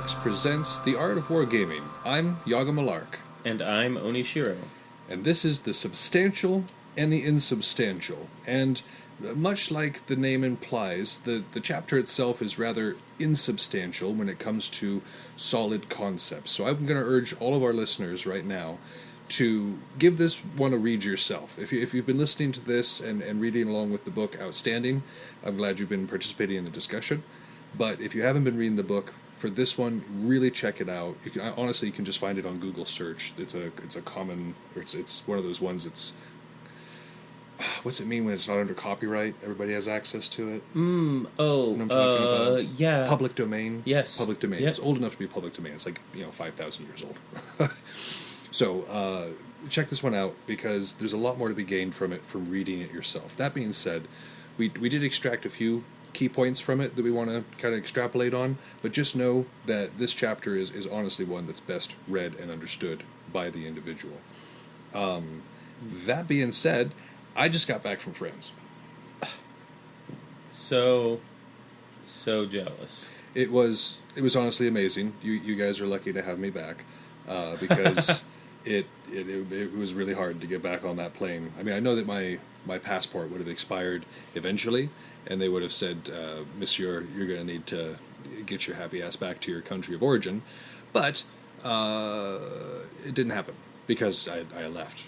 Talks presents The Art of Wargaming. I'm Yaga Malark. And I'm Onishiro. And this is the Substantial and the Insubstantial. And much like the name implies, the chapter itself is rather insubstantial when it comes to solid concepts. So I'm going to urge all of our listeners right now to give this one a read yourself. If you've been listening to this and reading along with the book, outstanding. I'm glad you've been participating in the discussion. But if you haven't been reading the book, for this one, really check it out. Honestly, you can just find it on Google search. It's a common, or it's one of those ones that's, what's it mean when it's not under copyright? Everybody has access to it? You know what I'm talking about? Yeah. Public domain? Yes. Public domain. Yep. It's old enough to be public domain. It's like, 5,000 years old. So, check this one out, because there's a lot more to be gained from it from reading it yourself. That being said, we did extract a few key points from it that we want to kind of extrapolate on, but just know that this chapter is honestly one that's best read and understood by the individual. That being said, I just got back from France. So jealous. It was honestly amazing. You guys are lucky to have me back, because it was really hard to get back on that plane. I mean, I know that my passport would have expired eventually, and they would have said, Monsieur, you're going to need to get your happy ass back to your country of origin. But it didn't happen, because I left,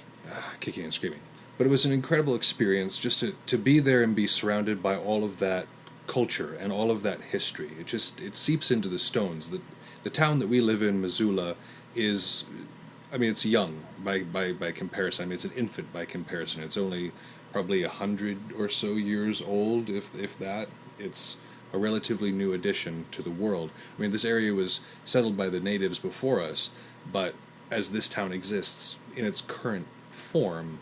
kicking and screaming. But it was an incredible experience just to be there and be surrounded by all of that culture and all of that history. It seeps into the stones. The town that we live in, Missoula, is, I mean, it's young by comparison. I mean, it's an infant by comparison. It's only probably 100 or so years old, if that. It's a relatively new addition to the world. I mean, this area was settled by the natives before us, but as this town exists in its current form,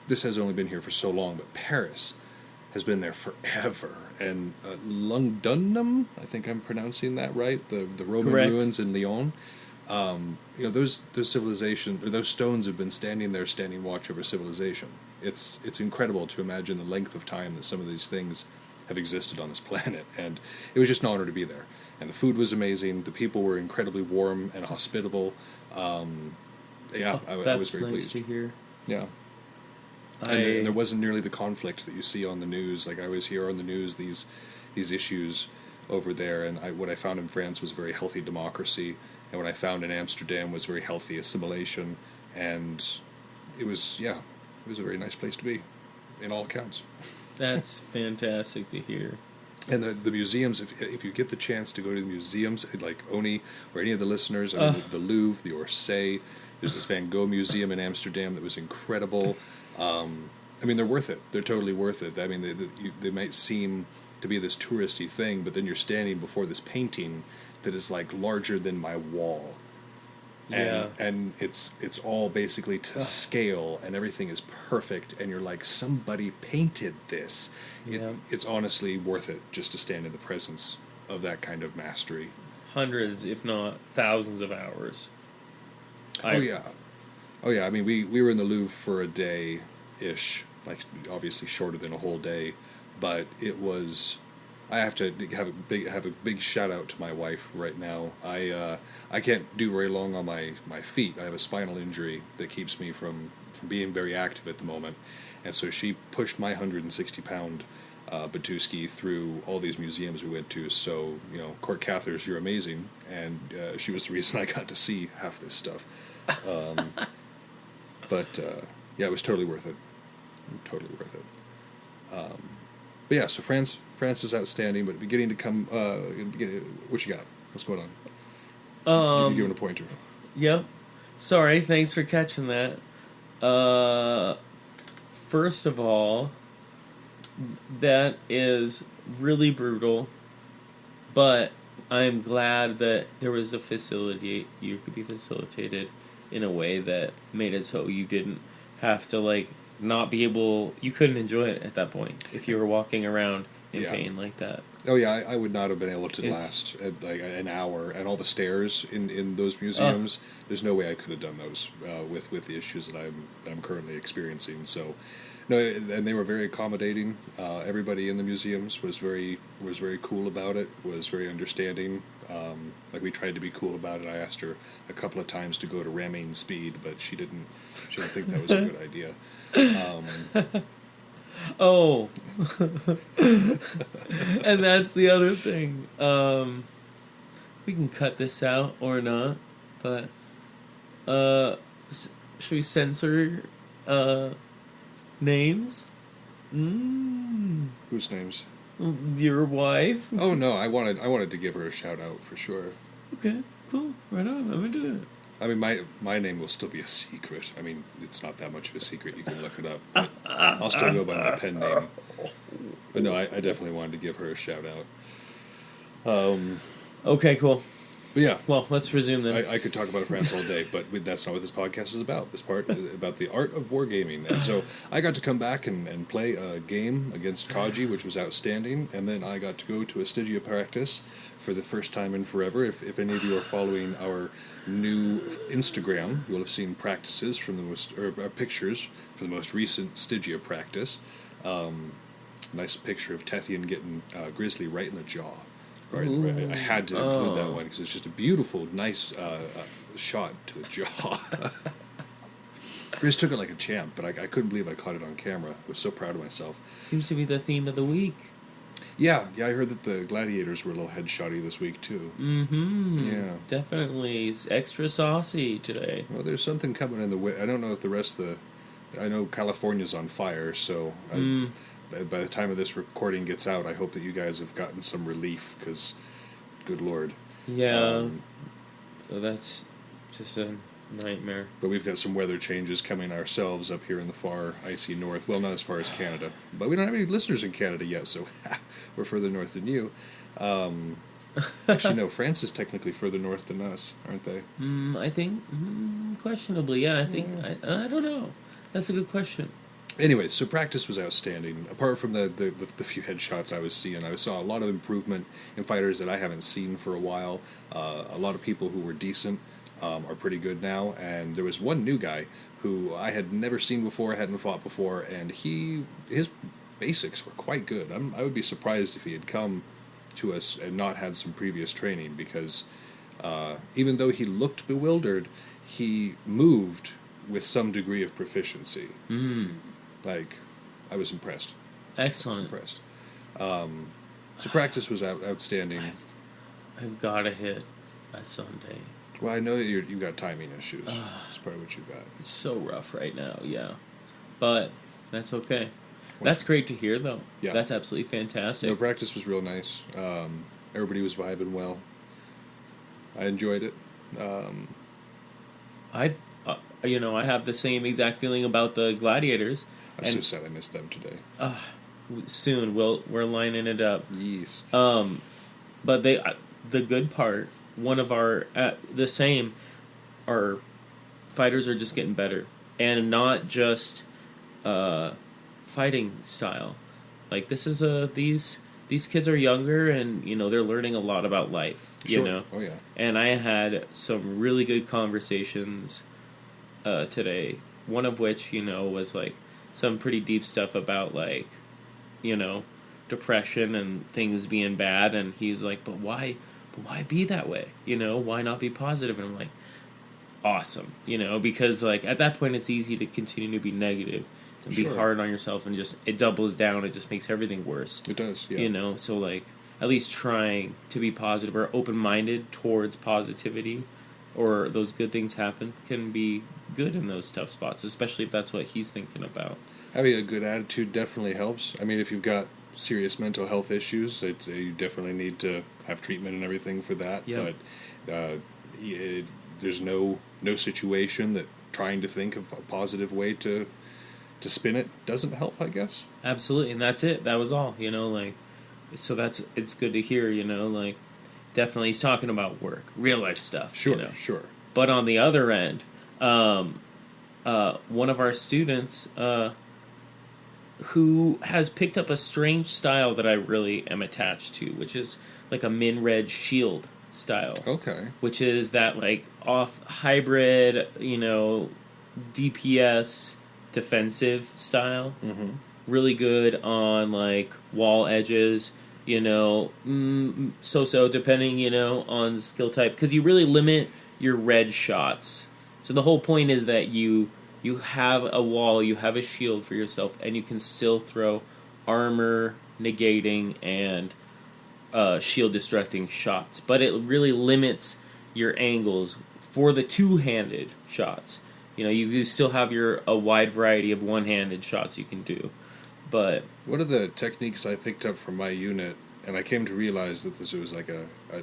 this has only been here for so long. But Paris has been there forever. And Lugdunum, I think I'm pronouncing that right, the Roman Correct. ruins in Lyon. Those civilizations, or those stones have been standing watch over civilization. It's incredible to imagine the length of time that some of these things have existed on this planet, and it was just an honor to be there. And the food was amazing. The people were incredibly warm and hospitable. I was very pleased. That's nice to hear. Yeah. And there wasn't nearly the conflict that you see on the news. Like, I always hear on the news these issues over there, and what I found in France was a very healthy democracy, and what I found in Amsterdam was very healthy assimilation, and it was a very nice place to be, in all accounts. That's fantastic to hear. And the museums, if you get the chance to go to the museums, like Oni or any of the listeners, I mean, the Louvre, the Orsay, there's this Van Gogh museum in Amsterdam that was incredible. I mean, they're worth it. They're totally worth it. I mean, they might seem to be this touristy thing, but then you're standing before this painting that is like larger than my wall. And it's all basically to scale, and everything is perfect, and you're like, somebody painted this. It's honestly worth it just to stand in the presence of that kind of mastery. Hundreds, if not thousands of hours. Oh yeah. I mean, we were in the Louvre for a day-ish, like obviously shorter than a whole day, but it was. I have to have a big shout out to my wife right now. I can't do very long on my feet. I have a spinal injury that keeps me from being very active at the moment, and so she pushed my 160-pound Batuski through all these museums we went to. So, Court Cathers, you're amazing, and she was the reason I got to see half this stuff. But it was totally worth it. Totally worth it. But yeah, so France is outstanding, but beginning to come. What you got? What's going on? You're giving a pointer. Yep. Sorry, thanks for catching that. First of all, that is really brutal, but I'm glad that there was a facility you could be facilitated in a way that made it so you didn't have to not be able. You couldn't enjoy it at that point if you were walking around in pain like that. Oh yeah, I would not have been able to last like an hour, and all the stairs in those museums. There's no way I could have done those with the issues that I'm currently experiencing. So, no, and they were very accommodating. Everybody in the museums was very cool about it. Was very understanding. Like, we tried to be cool about it. I asked her a couple of times to go to ramming speed, but she didn't think that was a good idea. Oh, and that's the other thing. We can cut this out or not, but should we censor names? Whose names? Your wife. Oh no, I wanted to give her a shout out for sure. Okay, cool. Right on. I'm into it. I mean, my name will still be a secret. I mean, it's not that much of a secret. You can look it up. But I'll still go by my pen name. But no, I definitely wanted to give her a shout out. Okay, cool. But yeah. Well, let's resume then. I could talk about France all day, but that's not what this podcast is about. This part is about the art of wargaming. And so I got to come back and play a game against Kaji, which was outstanding, and then I got to go to a Stygia practice for the first time in forever. If any of you are following our new Instagram, you'll have seen practices from pictures from the most recent Stygia practice. Nice picture of Tethian getting Grizzly right in the jaw. Right. I had to include that one because it's just a beautiful, nice shot to the jaw. Grizz took it like a champ, but I couldn't believe I caught it on camera. I was so proud of myself. Seems to be the theme of the week. Yeah, I heard that the gladiators were a little headshotty this week too. Yeah, definitely. It's extra saucy today. Well, there's something coming in the way. I don't know if the rest of I know California's on fire, so by the time of this recording gets out, I hope that you guys have gotten some relief, because, good Lord. Yeah, so that's just a nightmare. But we've got some weather changes coming ourselves up here in the far icy north. Well, not as far as Canada, but we don't have any listeners in Canada yet, so we're further north than you. Actually, no, France is technically further north than us, aren't they? I think, questionably, yeah, I think, I don't know. That's a good question. Anyway, so practice was outstanding. Apart from the few headshots I was seeing, I saw a lot of improvement in fighters that I haven't seen for a while. A lot of people who were decent are pretty good now, and there was one new guy who I had never seen before, hadn't fought before, and his basics were quite good. I would be surprised if he had come to us and not had some previous training, because even though he looked bewildered, he moved with some degree of proficiency. Like, I was impressed. Excellent. Impressed. So practice was outstanding. I've got to hit a Sunday. Well, I know that you got timing issues. That's probably what you got. It's so rough right now, yeah. But that's okay. That's great to hear, though. Yeah. That's absolutely fantastic. No, practice was real nice. Everybody was vibing well. I enjoyed it. I have the same exact feeling about the gladiators. I'm so sad I missed them today. Soon we're lining it up. Yes. But the good part, one of our our fighters are just getting better, and not just fighting style. Like, this is these kids are younger, and they're learning a lot about life. Sure. Oh yeah. And I had some really good conversations today. One of which was like some pretty deep stuff about, like, depression and things being bad, and he's like, but why be that way? Why not be positive? And I'm like, awesome. Because, like, at that point it's easy to continue to be negative and be hard on yourself, and just it doubles down. It just makes everything worse. It does. Yeah. So, like, at least trying to be positive or open-minded towards positivity, or those good things happen, can be good in those tough spots, especially if that's what he's thinking about. Having a good attitude definitely helps. I mean, if you've got serious mental health issues, you definitely need to have treatment and everything for that. Yep. But there's no situation that trying to think of a positive way to spin it doesn't help, I guess. Absolutely, and that's it. That was all. Like, so it's good to hear. Like, definitely he's talking about work, real life stuff. Sure. Sure. But on the other end, one of our students who has picked up a strange style that I really am attached to, which is like a min-reg shield style. Okay. Which is that, like, off hybrid, DPS defensive style. Mm-hmm. Really good on, like, wall edges, So depending, on skill type, because you really limit your red shots. So the whole point is that you have a wall, you have a shield for yourself, and you can still throw armor negating and shield destructing shots. But it really limits your angles for the two-handed shots. You still have a wide variety of one-handed shots you can do. But one of the techniques I picked up from my unit, and I came to realize that this was like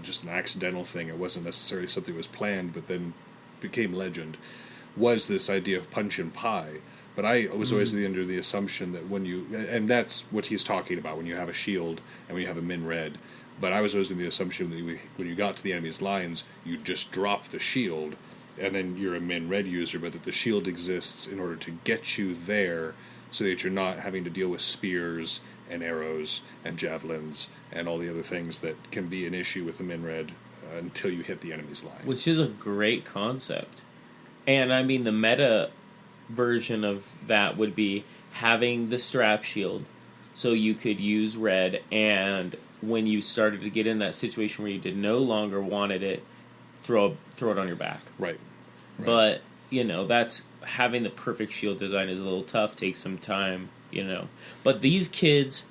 just an accidental thing. It wasn't necessarily something that was planned, but then became legend, was this idea of punch and pie. But I was always under the assumption that and that's what he's talking about, when you have a shield and when you have a min red. But I was always under the assumption that when you got to the enemy's lines, you just drop the shield, and then you're a min red user, but that the shield exists in order to get you there, so that you're not having to deal with spears and arrows and javelins and all the other things that can be an issue with a min red until you hit the enemy's line. Which is a great concept. And I mean, the meta version of that would be having the strap shield, so you could use red, and when you started to get in that situation where you did no longer wanted it, throw it on your back. Right. But that's having the perfect shield design is a little tough, takes some time, But these kids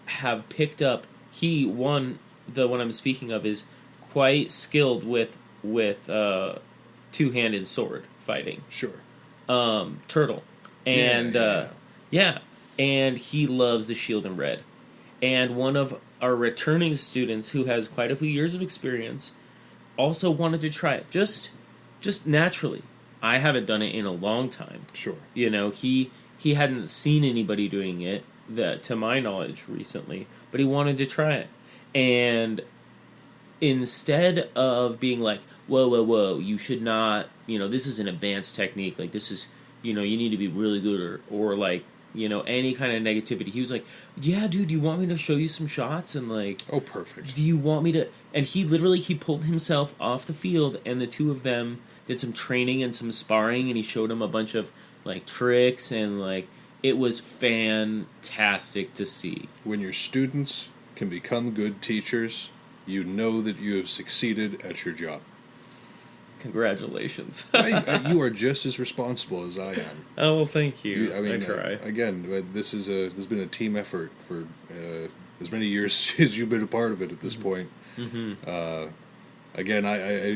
have picked up. The one I'm speaking of is quite skilled with two-handed sword fighting. Sure. Turtle. And and he loves the shield in red. And one of our returning students, who has quite a few years of experience, also wanted to try it just naturally. I haven't done it in a long time. Sure. He hadn't seen anybody doing it, to my knowledge, recently, but he wanted to try it. And instead of being like, whoa, you should not, this is an advanced technique, like this is, you need to be really good, or like, any kind of negativity, he was like, yeah, dude, do you want me to show you some shots? And like, oh, perfect. Do you want me to? And he pulled himself off the field, and the two of them did some training and some sparring, and he showed him a bunch of like tricks, and like, it was fantastic to see. When your students can become good teachers, you know that you have succeeded at your job. Congratulations. You are just as responsible as I am. Oh, well, thank you. I try. Again, this has been a team effort for as many years as you've been a part of it at this point. Mm-hmm. Again,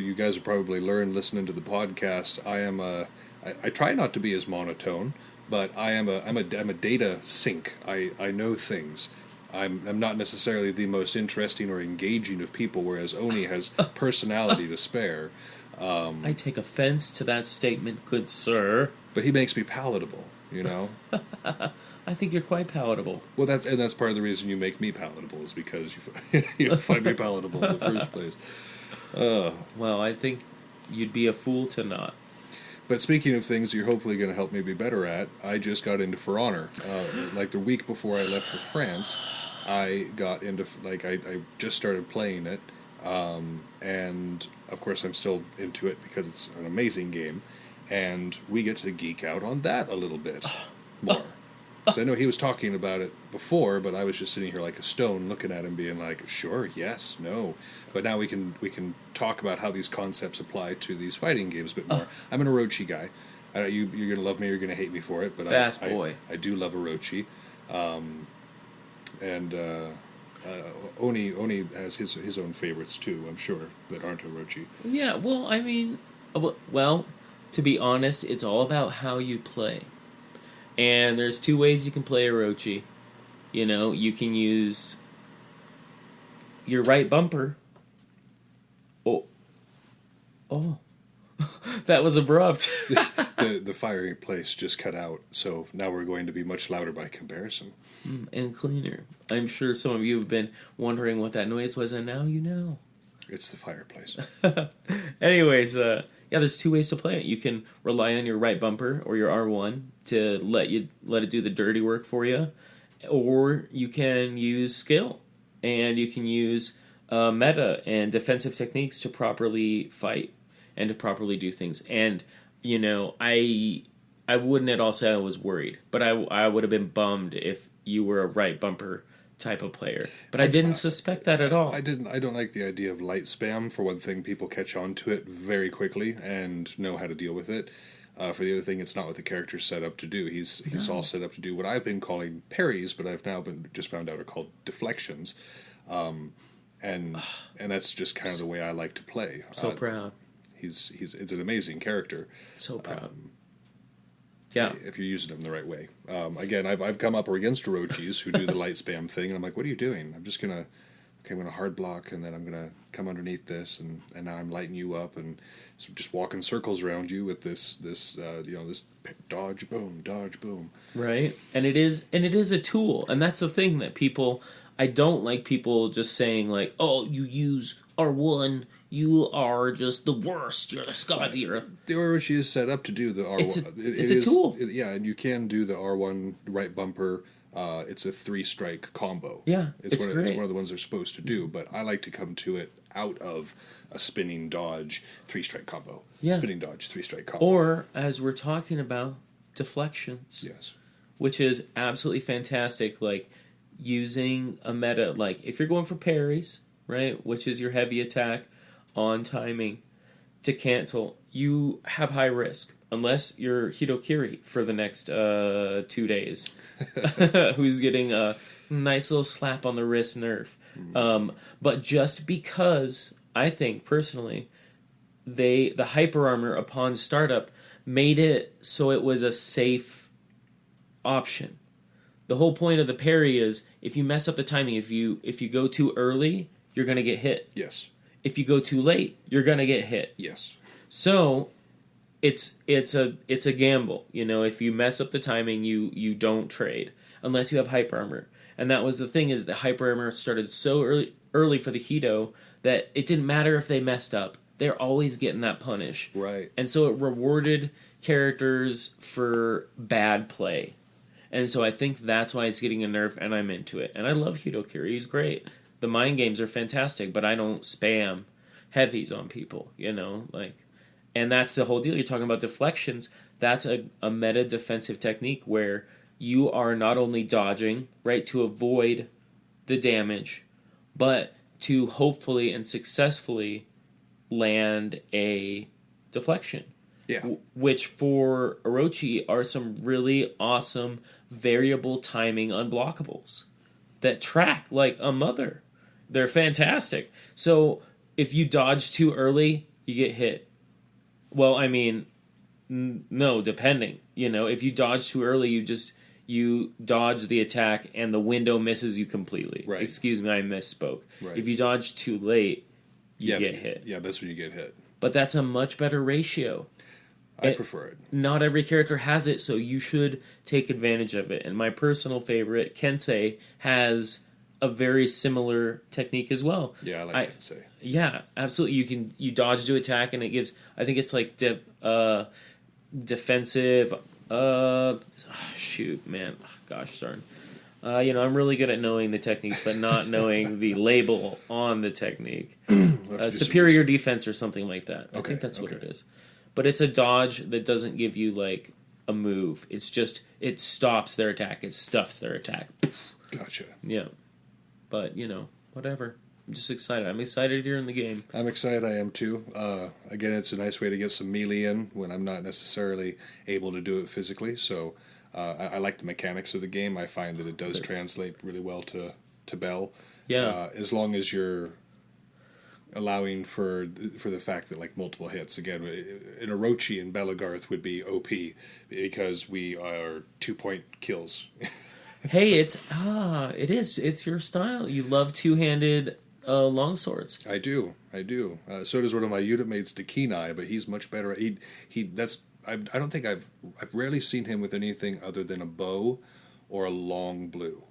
you guys have probably learned listening to the podcast. I try not to be as monotone, but I'm a data sink. I know things. I'm not necessarily the most interesting or engaging of people, whereas Oni has personality to spare. I take offense to that statement, good sir. But he makes me palatable, I think you're quite palatable. Well, that's part of the reason you make me palatable, is because you find me palatable in the first place. Well, I think you'd be a fool to not. But speaking of things you're hopefully going to help me be better at, I just got into For Honor. Like the week before I left for France, I got into, I just started playing it. And of course I'm still into it because it's an amazing game. And we get to geek out on that a little bit more. So I know he was talking about it before, but I was just sitting here like a stone looking at him being like, sure, yes, no. But now we can talk about how these concepts apply to these fighting games a bit more. I'm an Orochi guy. You're going to love me or you're going to hate me for it. But Fast boy. I do love Orochi. Oni has his own favorites too, I'm sure, that aren't Orochi. Yeah, well, I mean, to be honest, it's all about how you play. And there's two ways you can play Orochi. You can use your right bumper. Oh. That was abrupt. the firing place just cut out, so now we're going to be much louder by comparison. And cleaner. I'm sure some of you have been wondering what that noise was, and now you know. It's the fireplace. Anyways, there's two ways to play it. You can rely on your right bumper or your R1 to let it do the dirty work for you, or you can use skill, and you can use meta and defensive techniques to properly fight and to properly do things. And I wouldn't at all say I was worried, but I would have been bummed if you were a right bumper type of player. But I didn't suspect that at all. I don't like the idea of light spam. For one thing, people catch on to it very quickly and know how to deal with it. For the other thing, it's not what the character's set up to do. He's all set up to do what I've been calling parries, but I've now just found out are called deflections. And that's just kind of the way I like to play. So proud. It's an amazing character. So proud. Yeah. If you're using them the right way. Again, I've come up against Orochis who do the light spam thing, and I'm like, what are you doing? I'm gonna hard block, and then I'm gonna come underneath this, and now I'm lighting you up, and so just walking circles around you with this dodge boom. Right, and it is a tool, and that's the thing that people. I don't like people just saying like, "Oh, you use R1, you are just the worst. You're the scum of the earth." The Orochi is set up to do the R1. It's a tool. And you can do the R1 right bumper. It's a 3-strike combo. Yeah, it's great. one of the ones they're supposed to do, but I like to come to it out of a spinning dodge 3-strike combo. Yeah. Spinning dodge 3-strike combo. Or, as we're talking about, deflections. Yes. Which is absolutely fantastic. Like, using a meta, like, if you're going for parries, right, which is your heavy attack on timing, to cancel, you have high risk. Unless you're Hitokiri for the next 2 days, who's getting a nice little slap on the wrist nerf. But just because, I think, personally, the hyper armor upon startup made it so it was a safe option. The whole point of the parry is, if you mess up the timing, if you go too early, you're going to get hit. Yes. If you go too late, you're going to get hit. Yes. So it's a gamble. You know, if you mess up the timing, you don't trade unless you have hyper armor. And that was the thing, is that hyper armor started so early for the Hito that it didn't matter if they messed up. They're always getting that punish. Right. And so it rewarded characters for bad play. And so I think that's why it's getting a nerf, and I'm into it. And I love Hitokiri. He's great. The mind games are fantastic, but I don't spam heavies on people, you know? And that's the whole deal. You're talking about deflections. That's a meta defensive technique where you are not only dodging, right, to avoid the damage, but to hopefully and successfully land a deflection. Yeah. Which for Orochi are some really awesome variable timing unblockables that track like a mother. They're fantastic. So if you dodge too early, you get hit. Well, I mean, no, depending. You know, if you dodge too early, you dodge the attack and the window misses you completely. Right. Excuse me, I misspoke. Right. If you dodge too late, you get hit. Yeah, that's when you get hit. But that's a much better ratio. I prefer it. Not every character has it, so you should take advantage of it. And my personal favorite, Kensei, has a very similar technique as well. Yeah, I like Kensei. Yeah, absolutely. You dodge to attack, and it gives, I think it's like defensive. Shoot, man, gosh darn. I'm really good at knowing the techniques, but not knowing the label on the technique. Superior defense or something like that. I think that's what it is. But it's a dodge that doesn't give you, like, a move. It's just, it stops their attack. It stuffs their attack. Gotcha. Yeah. But, whatever. I'm just excited. I'm excited you're in the game. I'm excited, I am too. Again, it's a nice way to get some melee in when I'm not necessarily able to do it physically. So I like the mechanics of the game. I find that it does translate really well to Bell. Yeah. As long as you're allowing for the fact that, like, multiple hits. Again, an Orochi and Belagarth would be OP because we are 2-point kills. Hey, it is. It's your style. You love two-handed longswords. I do. So does one of my unit mates, Dekinai, but he's much better. I don't think I've rarely seen him with anything other than a bow or a long blue.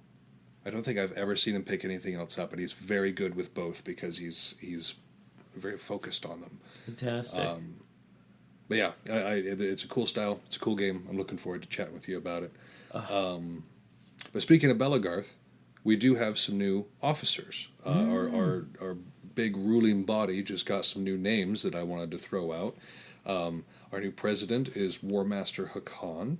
I don't think I've ever seen him pick anything else up, and he's very good with both because he's very focused on them. Fantastic. But yeah, it's a cool style. It's a cool game. I'm looking forward to chatting with you about it. But speaking of Belagarth, we do have some new officers. Our big ruling body just got some new names that I wanted to throw out. Our new president is War Master Hakan.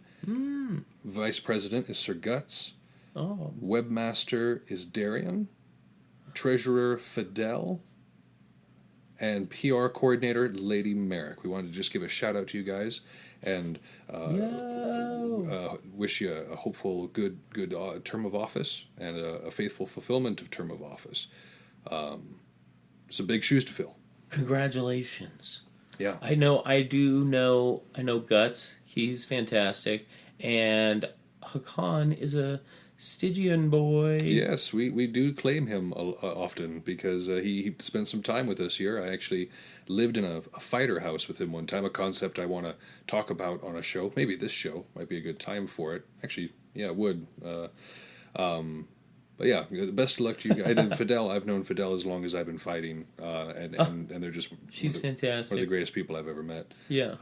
Vice president is Sir Guts. Oh. Webmaster is Darian. Treasurer Fidel. And PR coordinator Lady Merrick. We wanted to just give a shout out to you guys and wish you a hopeful, good term of office and a faithful fulfillment of term of office. Some big shoes to fill. Congratulations. Yeah. I know Guts. He's fantastic. And Hakan is a Stygian boy. Yes, we do claim him often because he spent some time with us here. I actually lived in a fighter house with him one time, a concept I want to talk about on a show. Maybe this show might be a good time for it. Actually, yeah, it would. But yeah, best of luck to you guys. Fidel, I've known Fidel as long as I've been fighting, and they're just She's fantastic. one of the greatest people I've ever met. Yeah.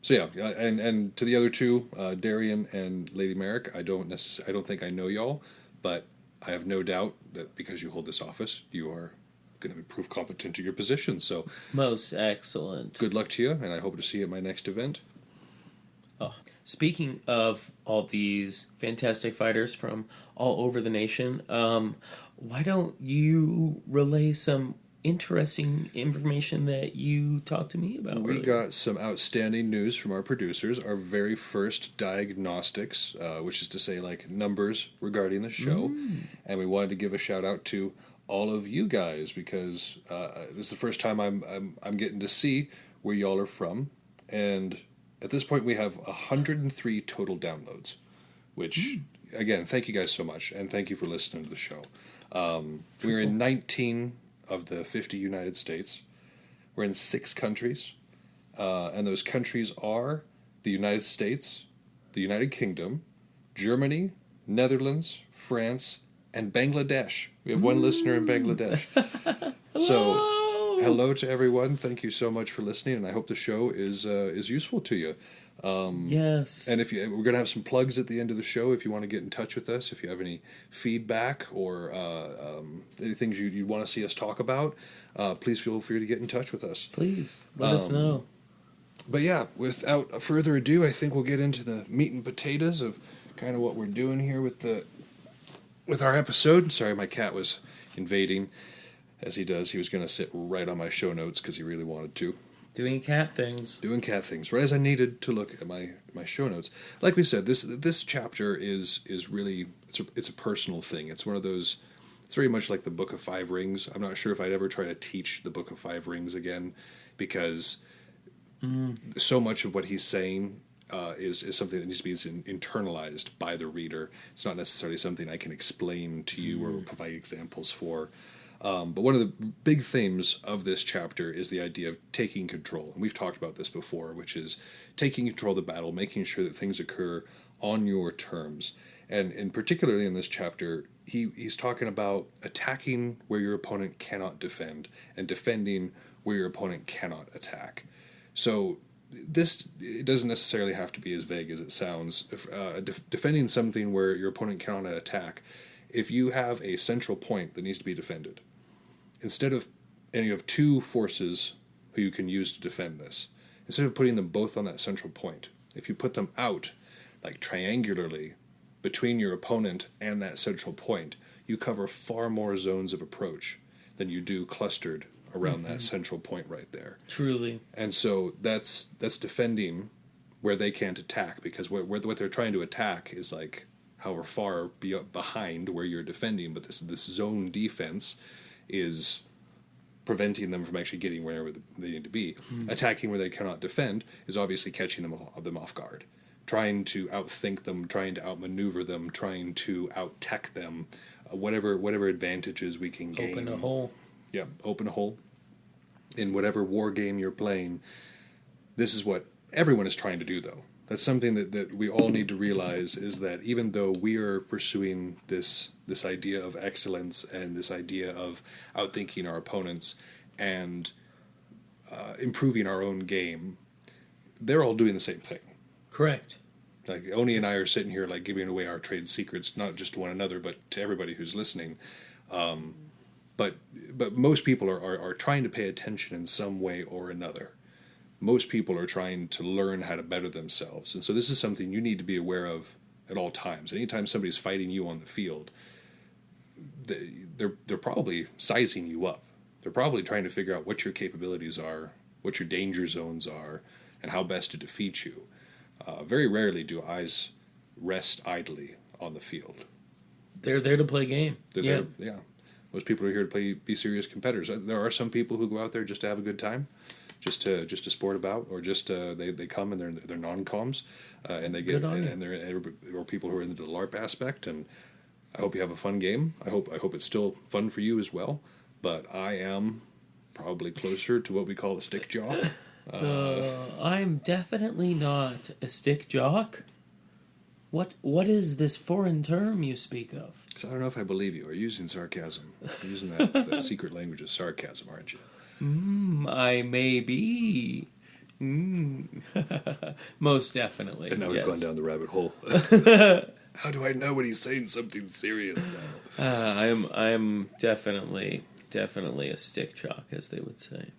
So yeah, and to the other two, Darian and Lady Merrick, I don't think I know y'all, but I have no doubt that because you hold this office, you are going to prove competent to your position. So most excellent. Good luck to you, and I hope to see you at my next event. Oh. Speaking of all these fantastic fighters from all over the nation, why don't you relay some interesting information that you talked to me about We earlier? got some outstanding news from our producers, our very first diagnostics, which is to say, like, numbers regarding the show. And we wanted to give a shout out to all of you guys because this is the first time I'm getting to see where y'all are from. And at this point, we have 103 total downloads, which, again, thank you guys so much. And thank you for listening to the show. We're in 19 of the 50 United States. We're in 6 countries, and those countries are the United States, the United Kingdom, Germany, Netherlands, France, and Bangladesh. We have one listener in Bangladesh. So, hello to everyone. Thank you so much for listening, and I hope the show is useful to you. Yes. And we're going to have some plugs at the end of the show if you want to get in touch with us, if you have any feedback or any things you'd want to see us talk about, please feel free to get in touch with us. Please, let us know. But yeah, without further ado, I think we'll get into the meat and potatoes of kind of what we're doing here with our episode. Sorry, my cat was invading, as he does. He was going to sit right on my show notes because he really wanted to. Doing cat things, right as I needed to look at my show notes. Like we said, this chapter is really it's a personal thing. It's one of those. It's very much like the Book of Five Rings. I'm not sure if I'd ever try to teach the Book of Five Rings again, because so much of what he's saying is something that needs to be internalized by the reader. It's not necessarily something I can explain to you or provide examples for. But one of the big themes of this chapter is the idea of taking control. And we've talked about this before, which is taking control of the battle, making sure that things occur on your terms. And particularly in this chapter, he's talking about attacking where your opponent cannot defend and defending where your opponent cannot attack. So it doesn't necessarily have to be as vague as it sounds. Defending something where your opponent cannot attack, if you have a central point that needs to be defended, instead of, and you have 2 forces who you can use to defend this, instead of putting them both on that central point, if you put them out, like triangularly, between your opponent and that central point, you cover far more zones of approach than you do clustered around that central point right there. Truly. And so that's defending where they can't attack, because what they're trying to attack is like how far behind where you're defending, but this zone defense is preventing them from actually getting wherever they need to be. Attacking where they cannot defend is obviously catching them off guard, trying to outthink them, trying to outmaneuver them, trying to out-tech them, whatever advantages we can gain. Open a hole. Yeah, open a hole. In whatever war game you're playing, this is what everyone is trying to do, though. That's something that we all need to realize, is that even though we are pursuing this idea of excellence and this idea of outthinking our opponents and improving our own game, they're all doing the same thing. Correct. Like, Oni and I are sitting here like giving away our trade secrets, not just to one another, but to everybody who's listening. But most people are trying to pay attention in some way or another. Most people are trying to learn how to better themselves. And so this is something you need to be aware of at all times. Anytime somebody's fighting you on the field, they're probably sizing you up. They're probably trying to figure out what your capabilities are, what your danger zones are, and how best to defeat you. Very rarely do eyes rest idly on the field. They're there to play game. Yeah. Most people are here to be serious competitors. There are some people who go out there just to have a good time, just to sport about, or just they come and they're non-coms, and they get and there are people who are into the LARP aspect. And I hope you have a fun game. I hope it's still fun for you as well. But I am probably closer to what we call a stick jock. I'm definitely not a stick jock. What is this foreign term you speak of? So I don't know if I believe you. Are you using sarcasm? You're using that secret language of sarcasm, aren't you? I may be. Most definitely. And now we've gone down the rabbit hole. How do I know when he's saying something serious now? I'm definitely a stick jock, as they would say.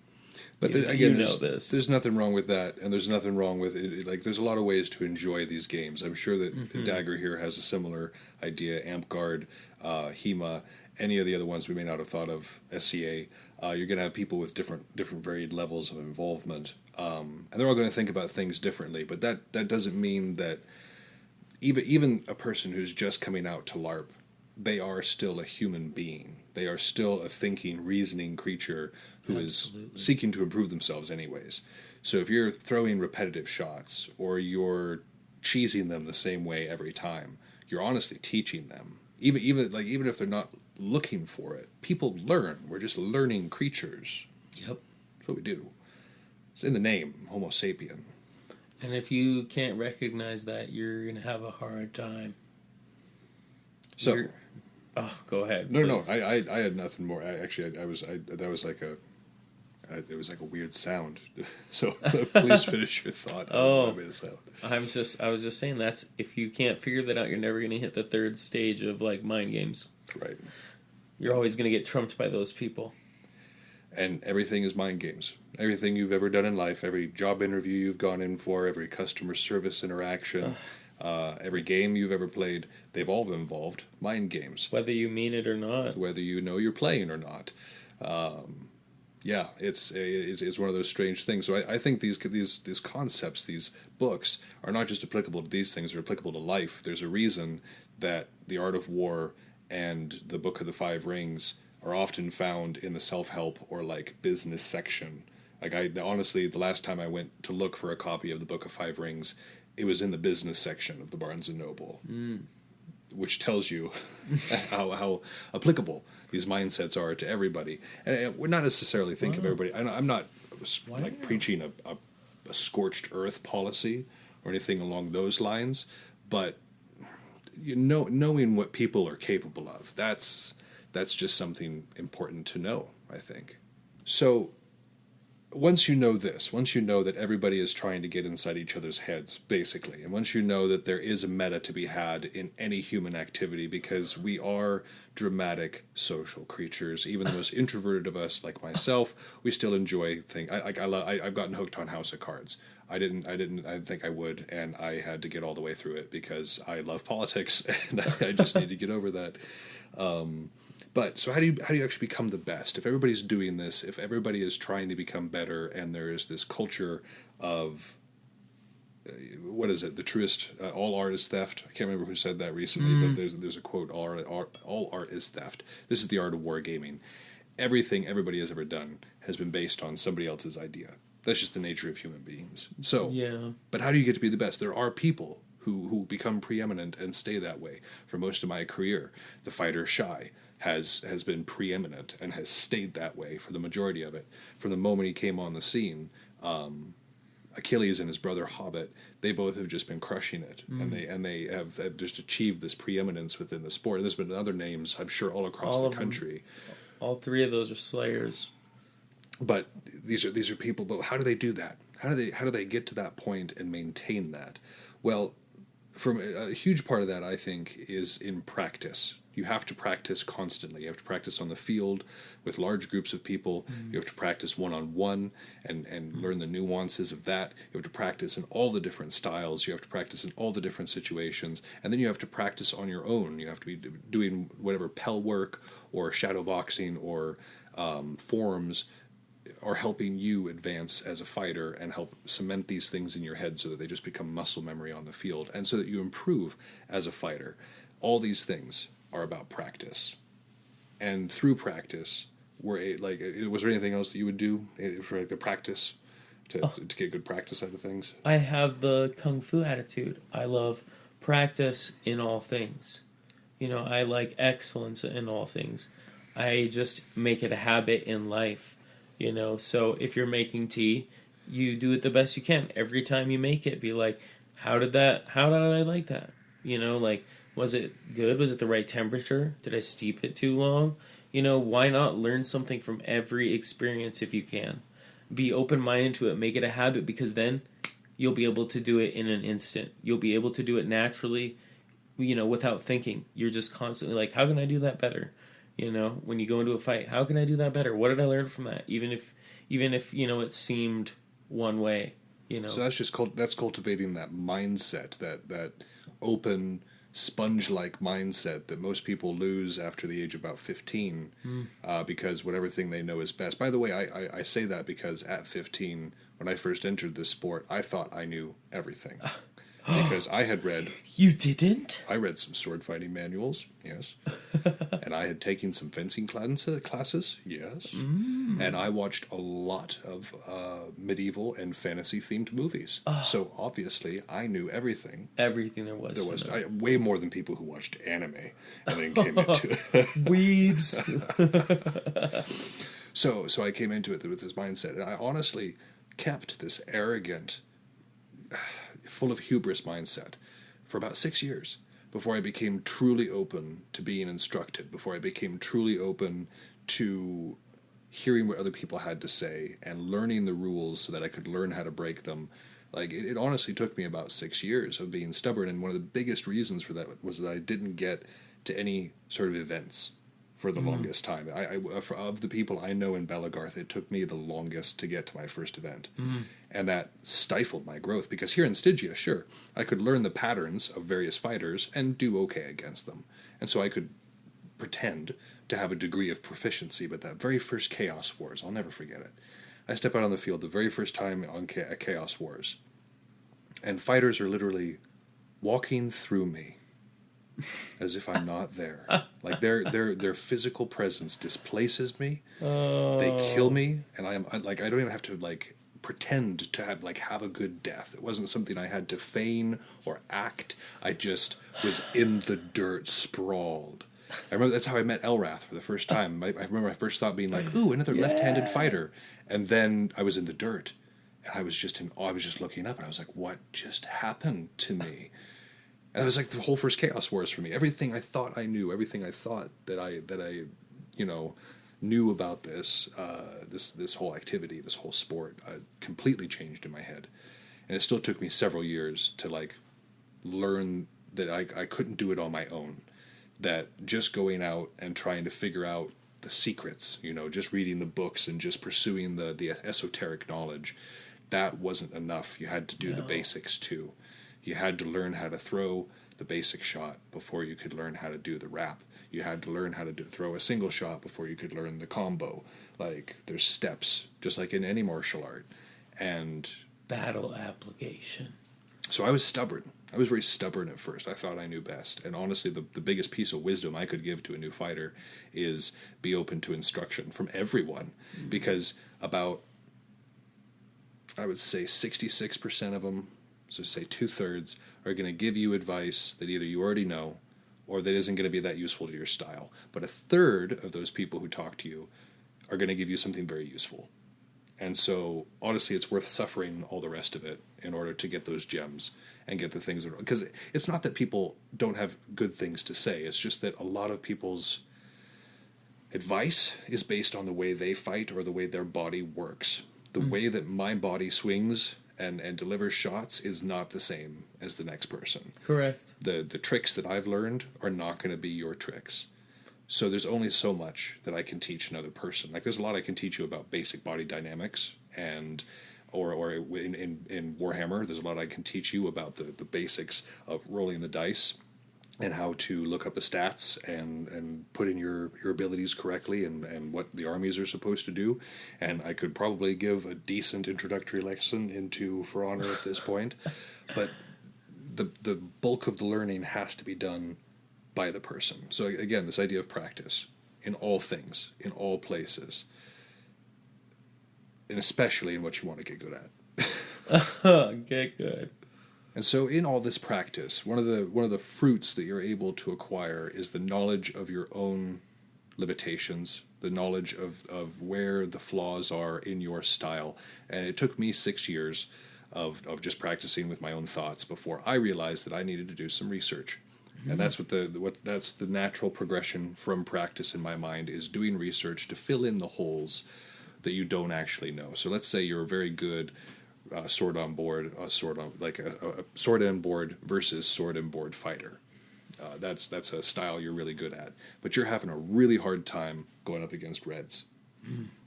But again, this. There's nothing wrong with that, and there's nothing wrong with it. Like, there's a lot of ways to enjoy these games. I'm sure that Dagger here has a similar idea. Amp-Guard, HEMA, any of the other ones we may not have thought of, SCA. You're going to have people with different varied levels of involvement, and they're all going to think about things differently. But that doesn't mean that even a person who's just coming out to LARP, they are still a human being. They are still a thinking, reasoning creature who Absolutely. is seeking to improve themselves anyways. So if you're throwing repetitive shots, or you're cheesing them the same way every time, you're honestly teaching them. Even if they're not looking for it, people learn. We're just learning creatures. Yep. That's what we do. It's in the name, Homo sapien. And if you can't recognize that, you're going to have a hard time. So, go ahead. No. I had nothing more. That was like a weird sound. So please finish your thought. I was just saying, that's, if you can't figure that out, you're never going to hit the third stage of like mind games. Right. You're always going to get trumped by those people. And everything is mind games. Everything you've ever done in life, every job interview you've gone in for, every customer service interaction. Every game you've ever played, they've all involved mind games. Whether you mean it or not. Whether you know you're playing or not. It's one of those strange things. So I think these concepts, these books, are not just applicable to these things, they're applicable to life. There's a reason that The Art of War and the Book of the Five Rings are often found in the self-help or like business section. Like, honestly, the last time I went to look for a copy of the Book of Five Rings, it was in the business section of the Barnes & Noble, which tells you how applicable these mindsets are to everybody. And we're not necessarily thinking of everybody. I'm not preaching a scorched earth policy or anything along those lines, but knowing what people are capable of, that's just something important to know, I think. So once you know this, once you know that everybody is trying to get inside each other's heads, basically, and once you know that there is a meta to be had in any human activity, because we are dramatic social creatures, even the most introverted of us, like myself, we still enjoy things. I've gotten hooked on House of Cards. I didn't think I would, and I had to get all the way through it because I love politics, and I just need to get over that. But so how do you actually become the best? If everybody's doing this, if everybody is trying to become better, and there is this culture of what is it? The truest all art is theft. I can't remember who said that recently, but there's a quote: all art is theft. This is the art of wargaming. Everything everybody has ever done has been based on somebody else's idea. That's just the nature of human beings. So, yeah. But how do you get to be the best? There are people who become preeminent and stay that way. For most of my career, the fighter Shai has been preeminent and has stayed that way for the majority of it. From the moment he came on the scene, Achilles and his brother Hobbit, they both have just been crushing it, and they have just achieved this preeminence within the sport. And there's been other names, I'm sure, all across the country. All three of those are slayers. But these are people. But how do they do that? How do they get to that point and maintain that? Well, from a huge part of that, I think, is in practice. You have to practice constantly. You have to practice on the field with large groups of people. You have to practice one-on-one and learn the nuances of that. You have to practice in all the different styles. You have to practice in all the different situations. And then you have to practice on your own. You have to be doing whatever Pell work or shadow boxing or forms are helping you advance as a fighter and help cement these things in your head so that they just become muscle memory on the field and so that you improve as a fighter. All these things are about practice. And through practice, was there anything else that you would do for like the practice to get good practice out of things? I have the Kung Fu attitude. I love practice in all things. I like excellence in all things. I just make it a habit in life. So if you're making tea, you do it the best you can. Every time you make it, be like, how did I like that? Was it good? Was it the right temperature? Did I steep it too long? Why not learn something from every experience if you can? Be open-minded to it, make it a habit, because then you'll be able to do it in an instant. You'll be able to do it naturally, without thinking. You're just constantly like, how can I do that better? When you go into a fight, how can I do that better? What did I learn from that? Even if it seemed one way, So that's cultivating that mindset, that open, sponge-like mindset that most people lose after the age of about 15, because whatever thing they know is best. By the way, I say that because at 15, when I first entered this sport, I thought I knew everything. Because I had read... You didn't? I read some sword fighting manuals, yes. And I had taken some fencing classes, yes. And I watched a lot of medieval and fantasy-themed movies. So obviously, I knew everything. Everything there was. Way more than people who watched anime and then came into it. Weebs. So I came into it with this mindset. And I honestly kept this arrogant... full of hubris mindset for about 6 years before I became truly open to being instructed, before I became truly open to hearing what other people had to say and learning the rules so that I could learn how to break them. Like, it honestly took me about 6 years of being stubborn, and one of the biggest reasons for that was that I didn't get to any sort of events for the longest time. Of the people I know in Belagarth, it took me the longest to get to my first event. And that stifled my growth, because here in Stygia, sure, I could learn the patterns of various fighters and do okay against them. And so I could pretend to have a degree of proficiency, but that very first Chaos Wars, I'll never forget it. I step out on the field the very first time at Chaos Wars, and fighters are literally walking through me as if I'm not there. Like their physical presence displaces me. They kill me, and I don't even have to pretend to have a good death. It wasn't something I had to feign or act. I just was in the dirt, sprawled. I remember that's how I met Elrath for the first time. I remember my first thought being like, "Ooh, another left-handed fighter," and then I was in the dirt, and I was just in awe. I was just looking up, and I was like, "What just happened to me?" And it was like the whole first Chaos Wars for me. Everything I thought I knew, everything I thought that I knew about this whole activity, this whole sport, completely changed in my head. And it still took me several years to learn that I couldn't do it on my own. That just going out and trying to figure out the secrets, just reading the books and just pursuing the esoteric knowledge, that wasn't enough. You had to do the basics too. You had to learn how to throw the basic shot before you could learn how to do the wrap. You had to learn how to throw a single shot before you could learn the combo. There's steps, just like in any martial art. And battle application. So I was stubborn. I was very stubborn at first. I thought I knew best. And honestly, the biggest piece of wisdom I could give to a new fighter is be open to instruction from everyone. Because about, I would say 66% of them, so say 2/3, are going to give you advice that either you already know or that isn't going to be that useful to your style. But 1/3 of those people who talk to you are going to give you something very useful. And so, honestly, it's worth suffering all the rest of it in order to get those gems and get the things that... Because it's not that people don't have good things to say. It's just that a lot of people's advice is based on the way they fight or the way their body works. The way that my body swings and delivers shots is not the same as the next person. Correct. The tricks that I've learned are not going to be your tricks. So there's only so much that I can teach another person. Like there's a lot I can teach you about basic body dynamics and or in Warhammer, there's a lot I can teach you about the basics of rolling the dice and how to look up the stats and put in your abilities correctly and what the armies are supposed to do. And I could probably give a decent introductory lesson into For Honor at this point. But the bulk of the learning has to be done by the person. So again, this idea of practice in all things, in all places, and especially in what you want to get good at. Get good. And so in all this practice, one of the fruits that you're able to acquire is the knowledge of your own limitations, the knowledge of where the flaws are in your style. And it took me 6 years of just practicing with my own thoughts before I realized that I needed to do some research. And that's that's the natural progression from practice in my mind, is doing research to fill in the holes that you don't actually know. So let's say you're a very good sword on board, a sword on board versus sword and board fighter. That's a style you're really good at, but you're having a really hard time going up against reds.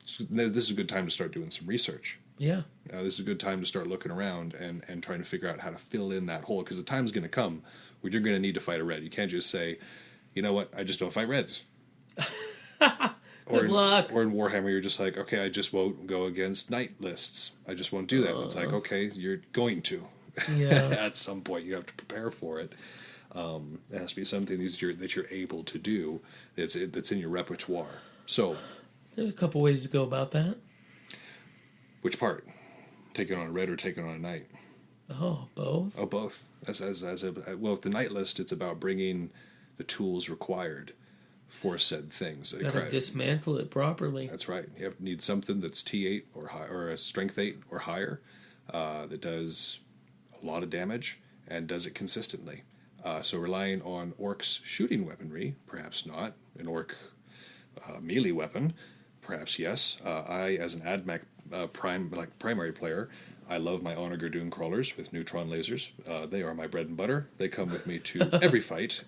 So this is a good time to start doing some research. Yeah. This is a good time to start looking around and trying to figure out how to fill in that hole, because the time's going to come where you're going to need to fight a red. You can't just say, you know what, I just don't fight reds. Good luck. Or in Warhammer, you're just like, okay, I just won't go against knight lists. I just won't do that. And it's like, okay, you're going to. Yeah. At some point, you have to prepare for it. It has to be something that you're able to do. That's in your repertoire. So, there's a couple ways to go about that. Which part? Taking on a red or taking on a knight? Oh, both. Oh, both. Well, with the knight list, it's about bringing the tools required for said things. Gotta dismantle it properly. That's right. You need something that's T8 or high, or a strength 8 or higher, that does a lot of damage and does it consistently. So relying on orcs' shooting weaponry, perhaps not. An orc melee weapon, perhaps yes. I, as an AdMech primary player, I love my Honor Gardoon crawlers with neutron lasers. They are my bread and butter. They come with me to every fight.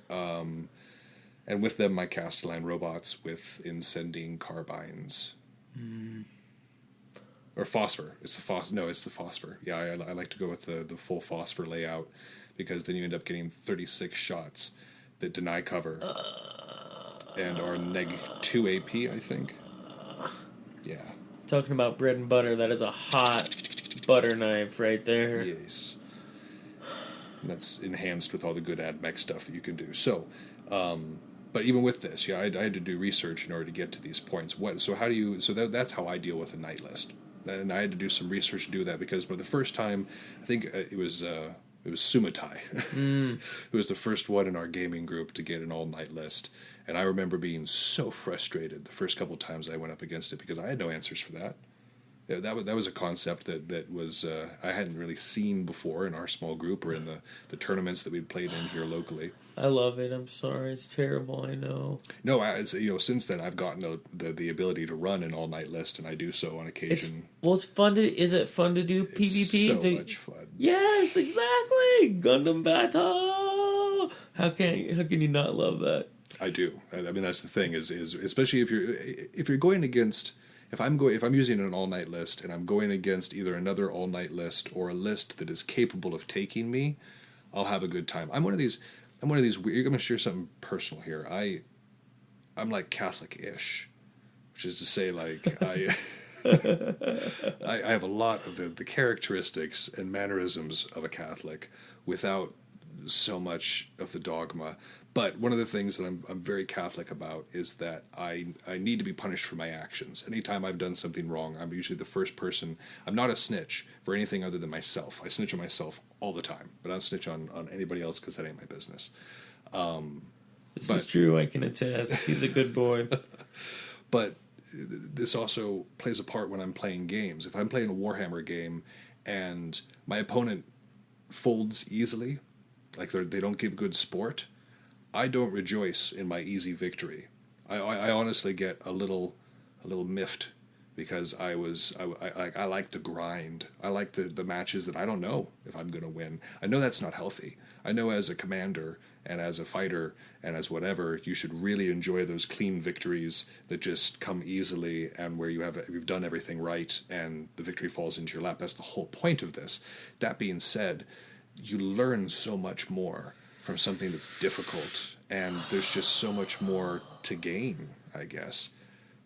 And with them, my Castellan robots with incending carbines. Or phosphor. It's the phosphor. Yeah, I like to go with the full phosphor layout, because then you end up getting 36 shots that deny cover and are -2 AP, I think. Yeah. Talking about bread and butter, that is a hot butter knife right there. Yes. And that's enhanced with all the good AdMech stuff that you can do. So, but even with this, yeah, I had to do research in order to get to these points. That's how I deal with a knight list. And I had to do some research to do that, because for the first time, I think it was Sumatai. It was the first one in our gaming group to get an all-knight list. And I remember being so frustrated the first couple of times I went up against it, because I had no answers for that. That was a concept that was I hadn't really seen before in our small group or in the tournaments that we'd played in here locally. I love it. I'm sorry, it's terrible. I know. No, since then I've gotten the ability to run an all night list, and I do so on occasion. It's fun. Is it fun to do PvP? It's so much fun. Yes, exactly. Gundam battle. How can you not love that? I do. I mean, that's the thing is especially if you're going against. If I'm using an all-night list and I'm going against either another all-night list or a list that is capable of taking me, I'll have a good time. I'm one of these weird. I'm going to share something personal here. I'm like Catholic-ish, which is to say, like I have a lot of the characteristics and mannerisms of a Catholic without so much of the dogma. But one of the things that I'm very Catholic about is that I need to be punished for my actions. Anytime I've done something wrong, I'm usually the first person. I'm not a snitch for anything other than myself. I snitch on myself all the time, but I don't snitch on anybody else, because that ain't my business. This is true, I can attest. He's a good boy. But this also plays a part when I'm playing games. If I'm playing a Warhammer game and my opponent folds easily, like they don't give good sport, I don't rejoice in my easy victory. I honestly get a little miffed because I like the grind. I like the matches that I don't know if I'm going to win. I know that's not healthy. I know as a commander and as a fighter and as whatever, you should really enjoy those clean victories that just come easily and where you've done everything right and the victory falls into your lap. That's the whole point of this. That being said, you learn so much more from something that's difficult, and there's just so much more to gain, I guess,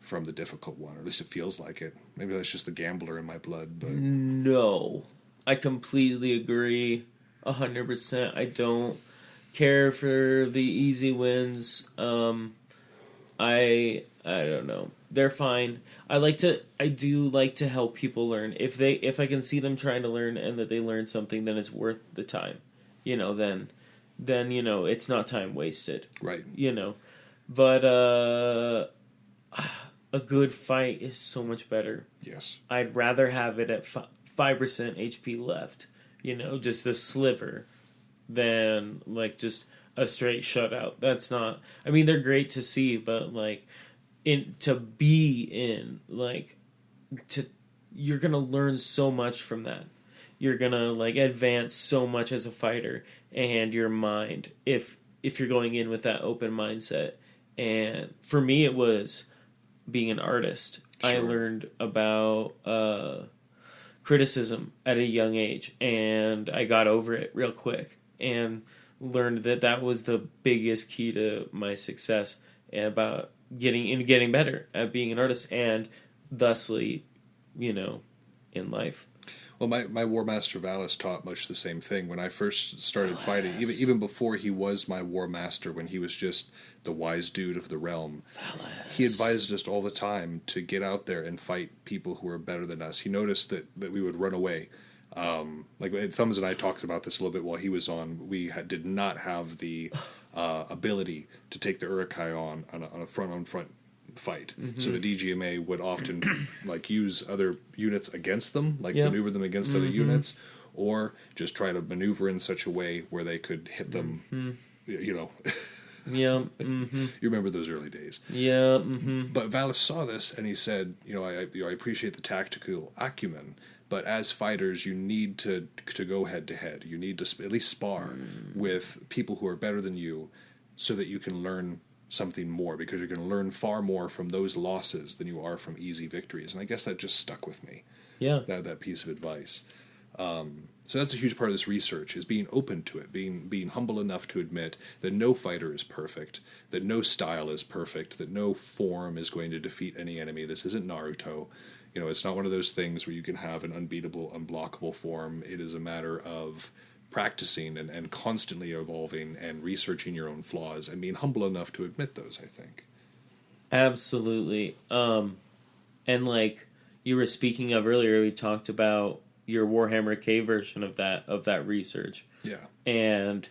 from the difficult one, or at least it feels like it. Maybe that's just the gambler in my blood, but No, I completely agree, 100%. I don't care for the easy wins. I don't know. They're fine. I do like to help people learn. If I can see them trying to learn and that they learn something, then it's worth the time. Then it's not time wasted. right. But a good fight is so much better. Yes. I'd rather have it at 5% HP left, just the sliver, than like just a straight shutout. That's not. I mean, they're great to see, but like, you're gonna learn so much from that. You're gonna like advance so much as a fighter and your mind if you're going in with that open mindset. And for me, it was being an artist. Sure. I learned about criticism at a young age, and I got over it real quick and learned that was the biggest key to my success and about getting better at being an artist and thusly, in life. Well, my War Master Valis taught much the same thing. When I first started fighting, even before he was my War Master, when he was just the wise dude of the realm, he advised us all the time to get out there and fight people who were better than us. He noticed that we would run away. Like Thumbs and I talked about this a little bit while he was on. We did not have the ability to take the Urukai on a front-on-front fight. Mm-hmm. So the DGMA would often like use other units against them, like maneuver them against other units, or just try to maneuver in such a way where they could hit them, Yeah. Mm-hmm. You remember those early days. Yeah. Mm-hmm. But Valis saw this and he said, I appreciate the tactical acumen, but as fighters, you need to go head to head. You need to at least spar with people who are better than you so that you can learn something more, because you're going to learn far more from those losses than you are from easy victories. And I guess that just stuck with me. Yeah. That piece of advice. So that's a huge part of this research, is being open to it, being humble enough to admit that no fighter is perfect, that no style is perfect, that no form is going to defeat any enemy. This isn't Naruto. It's not one of those things where you can have an unbeatable, unblockable form. It is a matter of practicing and constantly evolving and researching your own flaws and being humble enough to admit those, I think. Absolutely. And like you were speaking of earlier, we talked about your Warhammer K version of that research. Yeah. And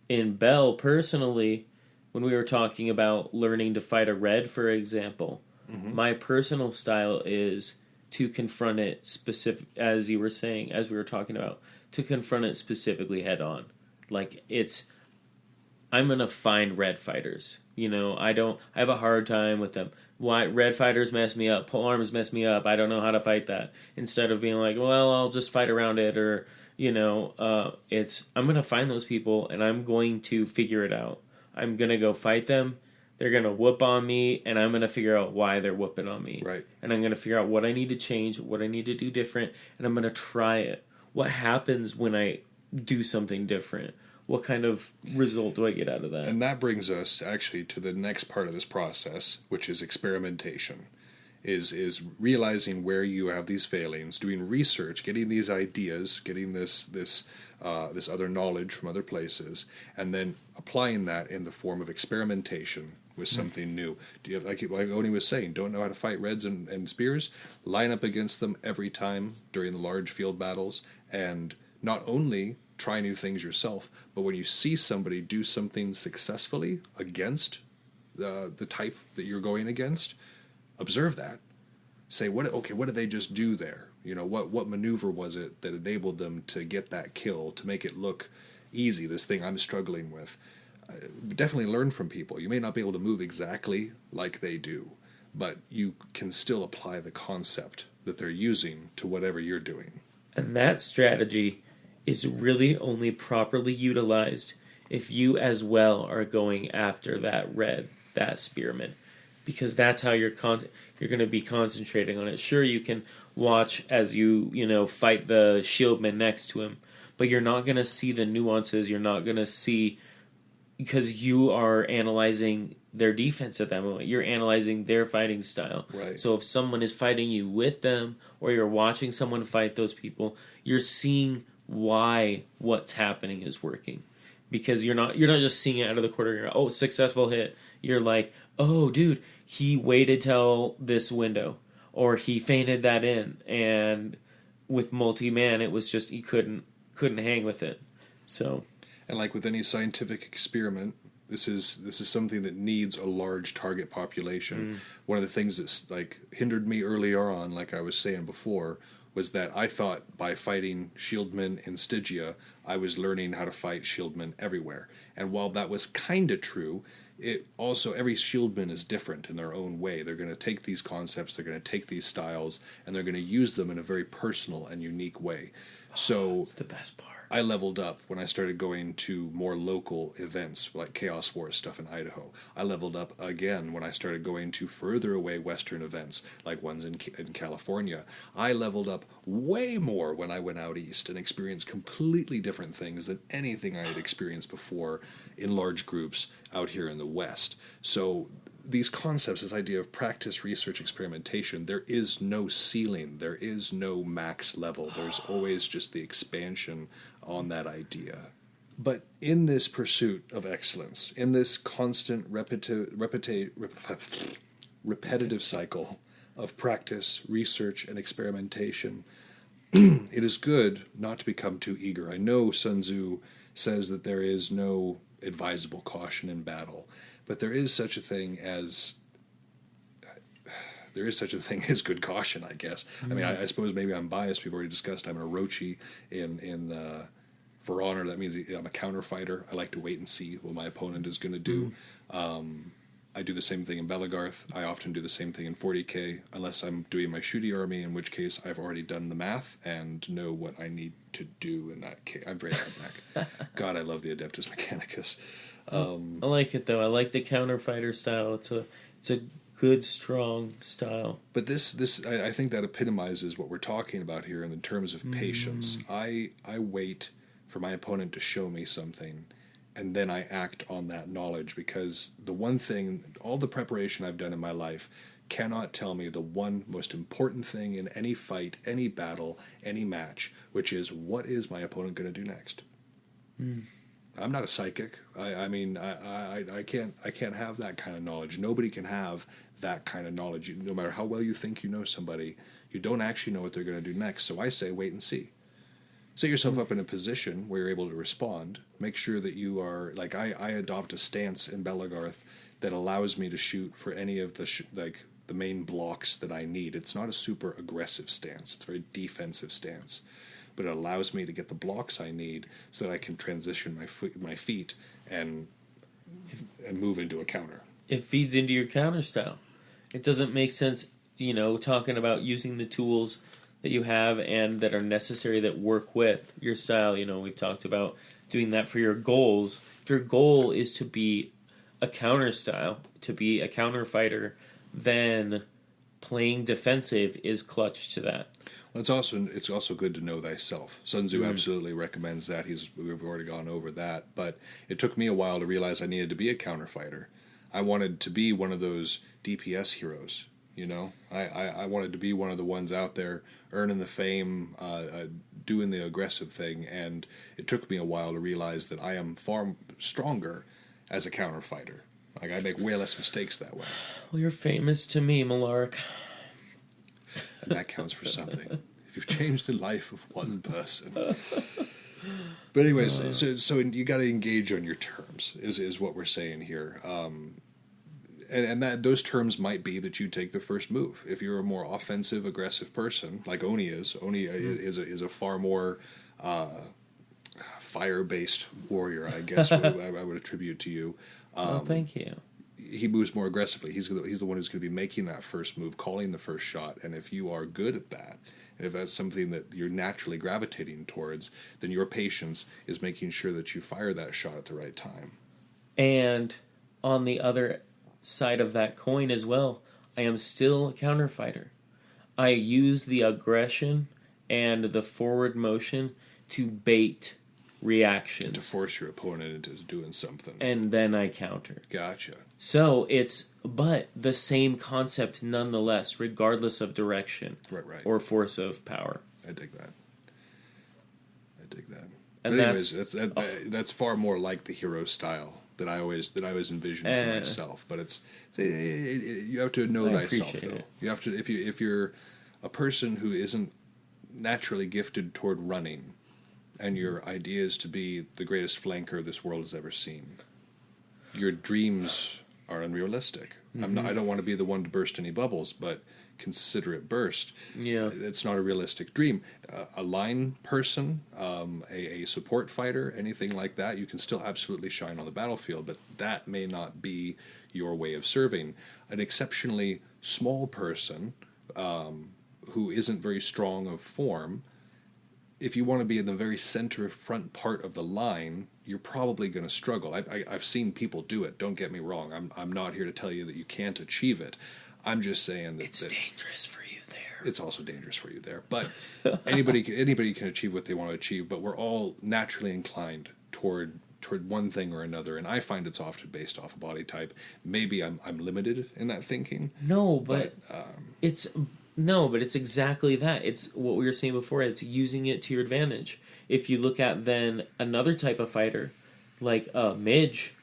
in Bell, personally, when we were talking about learning to fight a red, for example, my personal style is to confront it specific, as you were saying, as we were talking about, to confront it specifically head on. Like, I'm gonna find red fighters. I have a hard time with them. Why red fighters mess me up, pole arms mess me up, I don't know how to fight that. Instead of being like, well, I'll just fight around it, or, I'm gonna find those people and I'm going to figure it out. I'm gonna go fight them. They're going to whoop on me, and I'm going to figure out why they're whooping on me. Right. And I'm going to figure out what I need to change, what I need to do different, and I'm going to try it. What happens when I do something different? What kind of result do I get out of that? And that brings us actually to the next part of this process, which is experimentation. Is realizing where you have these failings, doing research, getting these ideas, getting this other knowledge from other places, and then applying that in the form of experimentation with something new. Do you, like Oni was saying, don't know how to fight reds and spears? Line up against them every time during the large field battles, and not only try new things yourself, but when you see somebody do something successfully against the type that you're going against, observe that. Say, what did they just do there? What maneuver was it that enabled them to get that kill, to make it look easy, this thing I'm struggling with? Definitely learn from people. You may not be able to move exactly like they do, but you can still apply the concept that they're using to whatever you're doing. And that strategy is really only properly utilized if you as well are going after that red, that spearman. Because that's how you're going to be concentrating on it. Sure, you can watch as you fight the shieldman next to him, but you're not going to see the nuances. You're not going to see, because you are analyzing their defense at that moment. You're analyzing their fighting style. Right. So if someone is fighting you with them, or you're watching someone fight those people, you're seeing why what's happening is working. Because you're not just seeing it out of the corner. You're like, successful hit. You're like, oh, dude, he waited till this window, or he feinted that in, and with multi-man, it was just he couldn't hang with it. So, and like with any scientific experiment, this is something that needs a large target population. One of the things that's like hindered me earlier on, like I was saying before, was that I thought by fighting shieldmen in Stygia, I was learning how to fight shieldmen everywhere. And while that was kind of true, it also, every shieldman is different in their own way. They're going to take these concepts, they're going to take these styles, and they're going to use them in a very personal and unique way. So it's the best part. I leveled up when I started going to more local events like Chaos Wars stuff in Idaho. I leveled up again when I started going to further away Western events like ones in California. I leveled up way more when I went out east and experienced completely different things than anything I had experienced before in large groups out here in the West. So these concepts, this idea of practice, research, experimentation, there is no ceiling, there is no max level. There's always just the expansion on that idea. But in this pursuit of excellence, in this constant repetitive cycle of practice, research, and experimentation, it is good not to become too eager. I know Sun Tzu says that there is no advisable caution in battle, but there is such a thing as good caution, I guess. I mean, I suppose maybe I'm biased. We've already discussed I'm an Orochi in For Honor. That means I'm a counter fighter. I like to wait and see what my opponent is going to do. I do the same thing in Belagarth. I often do the same thing in 40k, unless I'm doing my shooty army, in which case I've already done the math and know what I need to do in that case. I'm very back. God, I love the Adeptus Mechanicus. I like it though. I like the counter fighter style. It's a good, strong style. But this I think that epitomizes what we're talking about here in the terms of patience. I wait for my opponent to show me something, and then I act on that knowledge, because the one thing, all the preparation I've done in my life cannot tell me the one most important thing in any fight, any battle, any match, which is, what is my opponent going to do next? I'm not a psychic. I can't have that kind of knowledge. Nobody can have that kind of knowledge. No matter how well you think you know somebody, you don't actually know what they're going to do next. So I say wait and see. Set yourself up in a position where you're able to respond. Make sure that you are, like, I adopt a stance in Belagarth that allows me to shoot for any of the the main blocks that I need. It's not a super aggressive stance. It's a very defensive stance. But it allows me to get the blocks I need so that I can transition my feet and move into a counter. It feeds into your counter style. It doesn't make sense, talking about using the tools that you have and that are necessary that work with your style. We've talked about doing that for your goals. If your goal is to be a counter style, to be a counter fighter, then playing defensive is clutch to that. Well, it's also good to know thyself. Sun Tzu absolutely recommends that. We've already gone over that, but it took me a while to realize I needed to be a counter fighter. I wanted to be one of those DPS heroes. I wanted to be one of the ones out there earning the fame, doing the aggressive thing, and it took me a while to realize that I am far stronger as a counter fighter. Like, I make way less mistakes that way. Well, you're famous to me, Malark. And that counts for something. If you've changed the life of one person. But anyways, so you got to engage on your terms, is what we're saying here. And that those terms might be that you take the first move. If you're a more offensive, aggressive person, like Oni is, is a far more fire-based warrior, I guess. I would attribute to you. Well, thank you. he moves more aggressively. He's the one who's going to be making that first move, calling the first shot. And if you are good at that, and if that's something that you're naturally gravitating towards, then your patience is making sure that you fire that shot at the right time. And on the other side of that coin as well, I am still a counterfighter. I use the aggression and the forward motion to bait reactions. To force your opponent into doing something. And then I counter. Gotcha. So but the same concept nonetheless, regardless of direction. Right. Or force of power. I dig that. And but anyways, that's far more like the hero style that I always envisioned for myself. But you have to know thyself, though. It. You have to if you're a person who isn't naturally gifted toward running, and your idea is to be the greatest flanker this world has ever seen, your dreams are unrealistic. Mm-hmm. I don't want to be the one to burst any bubbles, but consider it burst. Yeah, it's not a realistic dream. A line person, a support fighter, anything like that, you can still absolutely shine on the battlefield, but that may not be your way of serving. An exceptionally small person who isn't very strong of form, if you want to be in the very center front part of the line, you're probably going to struggle. I've seen people do it. Don't get me wrong. I'm not here to tell you that you can't achieve it. I'm just saying that it's dangerous for you there. It's also dangerous for you there. But anybody can achieve what they want to achieve. But we're all naturally inclined toward one thing or another, and I find it's often based off of body type. Maybe I'm limited in that thinking. But it's exactly that. It's what we were saying before. It's using it to your advantage. If you look at then another type of fighter, like Midge,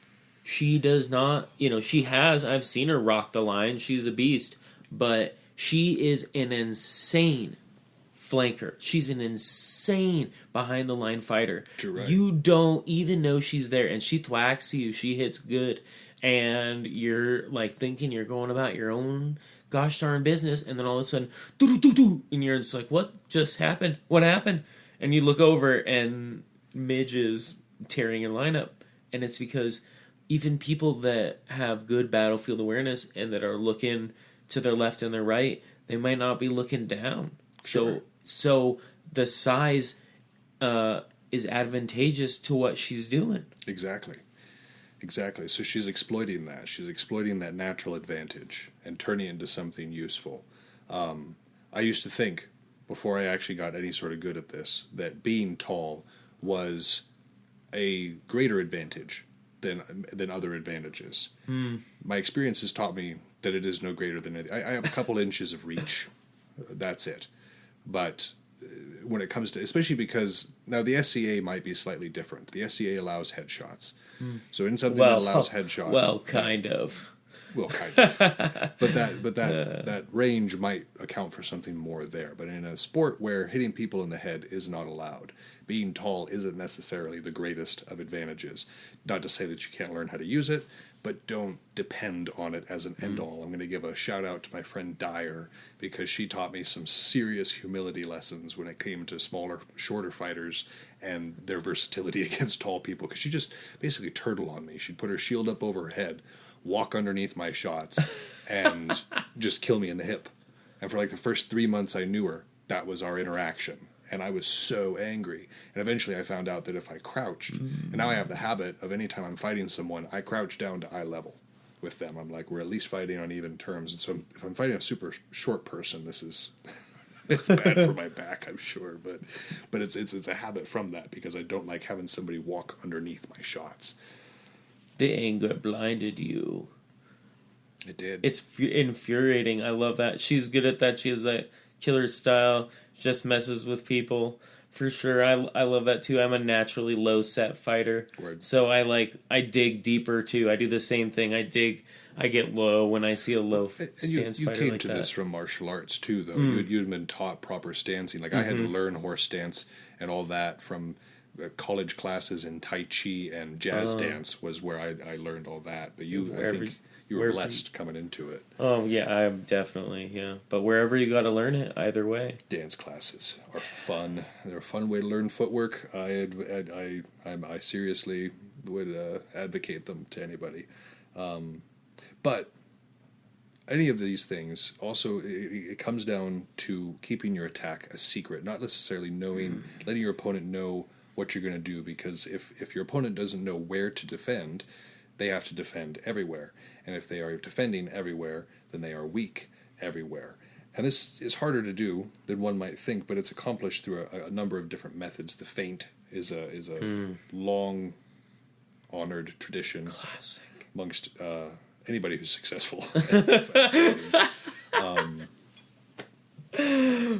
she does not, I've seen her rock the line. She's a beast, but she is an insane flanker. She's an insane behind the line fighter. Right. You don't even know she's there, and she thwacks you. She hits good, and you're like thinking you're going about your own gosh darn business, and then all of a sudden, do, and you're just like, what just happened? What happened? And you look over, and Midge is tearing your lineup, and it's because even people that have good battlefield awareness and that are looking to their left and their right, they might not be looking down. Sure. So the size is advantageous to what she's doing. Exactly. So she's exploiting that. She's exploiting that natural advantage and turning it into something useful. I used to think, before I actually got any sort of good at this, that being tall was a greater advantage than other advantages. My experience has taught me that it is no greater than anything. I have a couple inches of reach. That's it. But when it comes to, especially because now the SCA might be slightly different. The SCA allows headshots. So in something that allows headshots, kind of. But that range might account for something more there. But in a sport where hitting people in the head is not allowed, being tall isn't necessarily the greatest of advantages. Not to say that you can't learn how to use it, but don't depend on it as an end-all. I'm going to give a shout-out to my friend Dyer, because she taught me some serious humility lessons when it came to smaller, shorter fighters and their versatility against tall people, because she just basically turtle on me. She'd put her shield up over her head, walk underneath my shots, and just kill me in the hip. And for like the first 3 months I knew her, that was our interaction. And I was so angry. And eventually I found out that if I crouched, and now I have the habit of anytime I'm fighting someone, I crouch down to eye level with them. I'm like, we're at least fighting on even terms. And so if I'm fighting a super short person, this is it's bad for my back, I'm sure. But it's a habit from that, because I don't like having somebody walk underneath my shots. The anger blinded you. It did. It's infuriating. I love that. She's good at that. She has that killer style. Just messes with people. For sure. I love that too. I'm a naturally low set fighter. Word. So I dig deeper too. I do the same thing. I get low when I see a low stance fighter like that. You came to this from martial arts too, though. You'd been taught proper stancing. Like I had to learn horse stance and all that from college classes in Tai Chi and jazz dance was where I learned all that. But I think you were blessed coming into it. Oh, yeah, I'm definitely, yeah. But wherever you got to learn it, either way. Dance classes are fun. They're a fun way to learn footwork. I seriously would advocate them to anybody. But any of these things also, it comes down to keeping your attack a secret, not necessarily letting your opponent know what you're going to do, because if your opponent doesn't know where to defend, they have to defend everywhere. And if they are defending everywhere, then they are weak everywhere. And this is harder to do than one might think, but it's accomplished through a number of different methods. The feint is a long honored tradition. Classic. Amongst anybody who's successful.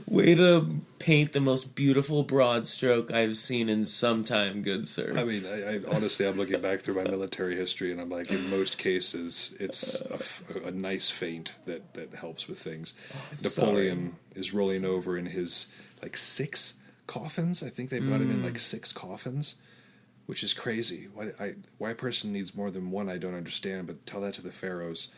Way to paint the most beautiful broad stroke I've seen in some time, good sir. I mean, I honestly, I'm looking back through my military history, and I'm like, in most cases, it's a nice feint that helps with things. Napoleon is rolling over in his, 6 coffins. I think they've got him in, 6 coffins, which is crazy. Why a person needs more than one, I don't understand, but tell that to the pharaohs.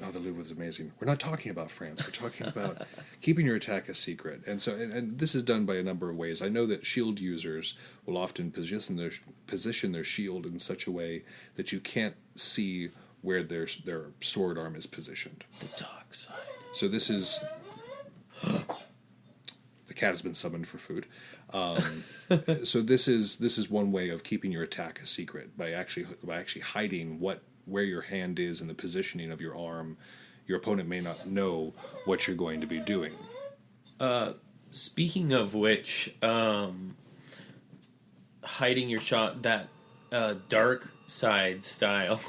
Oh, the Louvre was amazing. We're not talking about France. We're talking about keeping your attack a secret. And so, and this is done by a number of ways. I know that shield users will often position their shield in such a way that you can't see where their sword arm is positioned. The dark side. So this is... The cat has been summoned for food. So this is one way of keeping your attack a secret, by actually hiding where your hand is and the positioning of your arm. Your opponent may not know what you're going to be doing. Speaking of which, hiding your shot, that dark side style.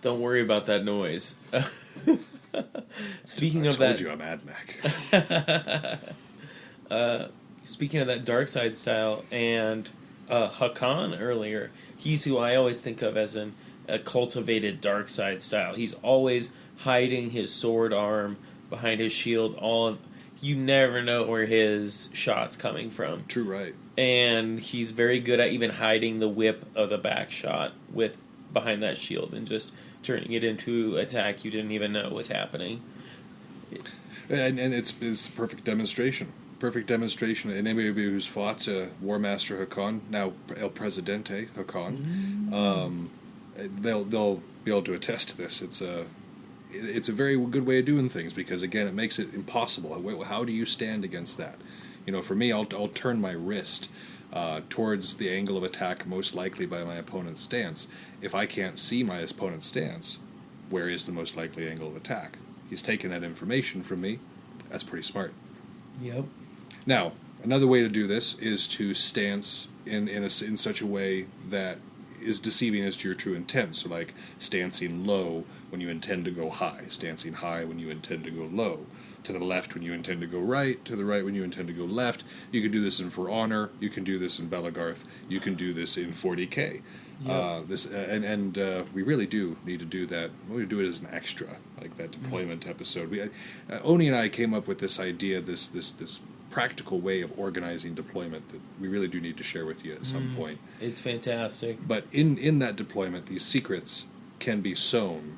Don't worry about that noise. Speaking of that, I told you I'm Ad Mac. Speaking of that dark side style, and Hakan earlier, he's who I always think of as a cultivated dark side style. He's always hiding his sword arm behind his shield. You never know where his shot's coming from. True, right. And he's very good at even hiding the whip of the back shot behind that shield and just turning it into attack you didn't even know was happening. And it's a perfect demonstration. Perfect demonstration. And anybody who's fought War Master Hakan, now El Presidente Hakan, they'll be able to attest to this. It's a very good way of doing things, because again, it makes it impossible. How do you stand against that? For me, I'll turn my wrist towards the angle of attack most likely by my opponent's stance. If I can't see my opponent's stance, where is the most likely angle of attack? He's taken that information from me. That's pretty smart. Yep. Now, another way to do this is to stance in such a way that is deceiving as to your true intent. So like stancing low when you intend to go high, stancing high when you intend to go low, to the left when you intend to go right, to the right when you intend to go left. You can do this in For Honor, you can do this in Belagarth, you can do this in 40K. Yep. We really do need to do that. We do it as an extra, like that deployment episode. Oni and I came up with this idea, this practical way of organizing deployment that we really do need to share with you at some point. It's fantastic. But in that deployment, these secrets can be sown.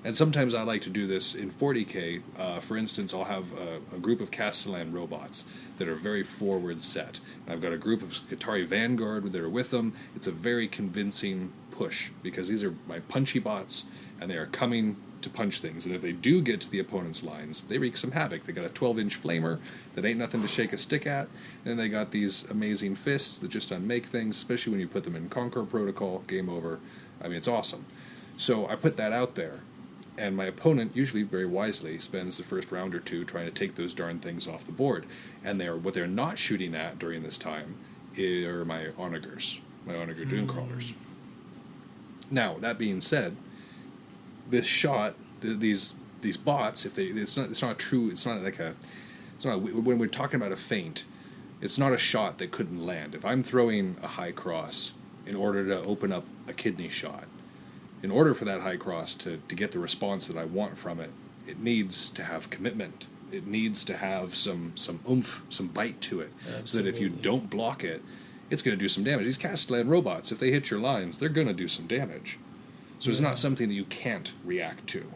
And sometimes I like to do this in 40K. For instance, I'll have a group of Castellan robots that are very forward set. And I've got a group of Qatari Vanguard that are with them. It's a very convincing push, because these are my punchy bots, and they are coming to punch things. And if they do get to the opponent's lines, they wreak some havoc. They got a 12-inch flamer that ain't nothing to shake a stick at. And they got these amazing fists that just unmake things, especially when you put them in Conquer Protocol, game over. I mean, it's awesome. So I put that out there. And my opponent, usually very wisely, spends the first round or two trying to take those darn things off the board. And what they're not shooting at during this time are my Onagers, my Onager Dunecrawlers. Now, that being said, this shot, these bots, when we're talking about a feint, it's not a shot that couldn't land. If I'm throwing a high cross in order to open up a kidney shot, in order for that high cross to get the response that I want from it, it needs to have commitment. It needs to have some oomph, some bite to it. Absolutely. So that if you don't block it, it's going to do some damage. These Castellan robots, if they hit your lines, they're going to do some damage. So it's not something that you can't react to.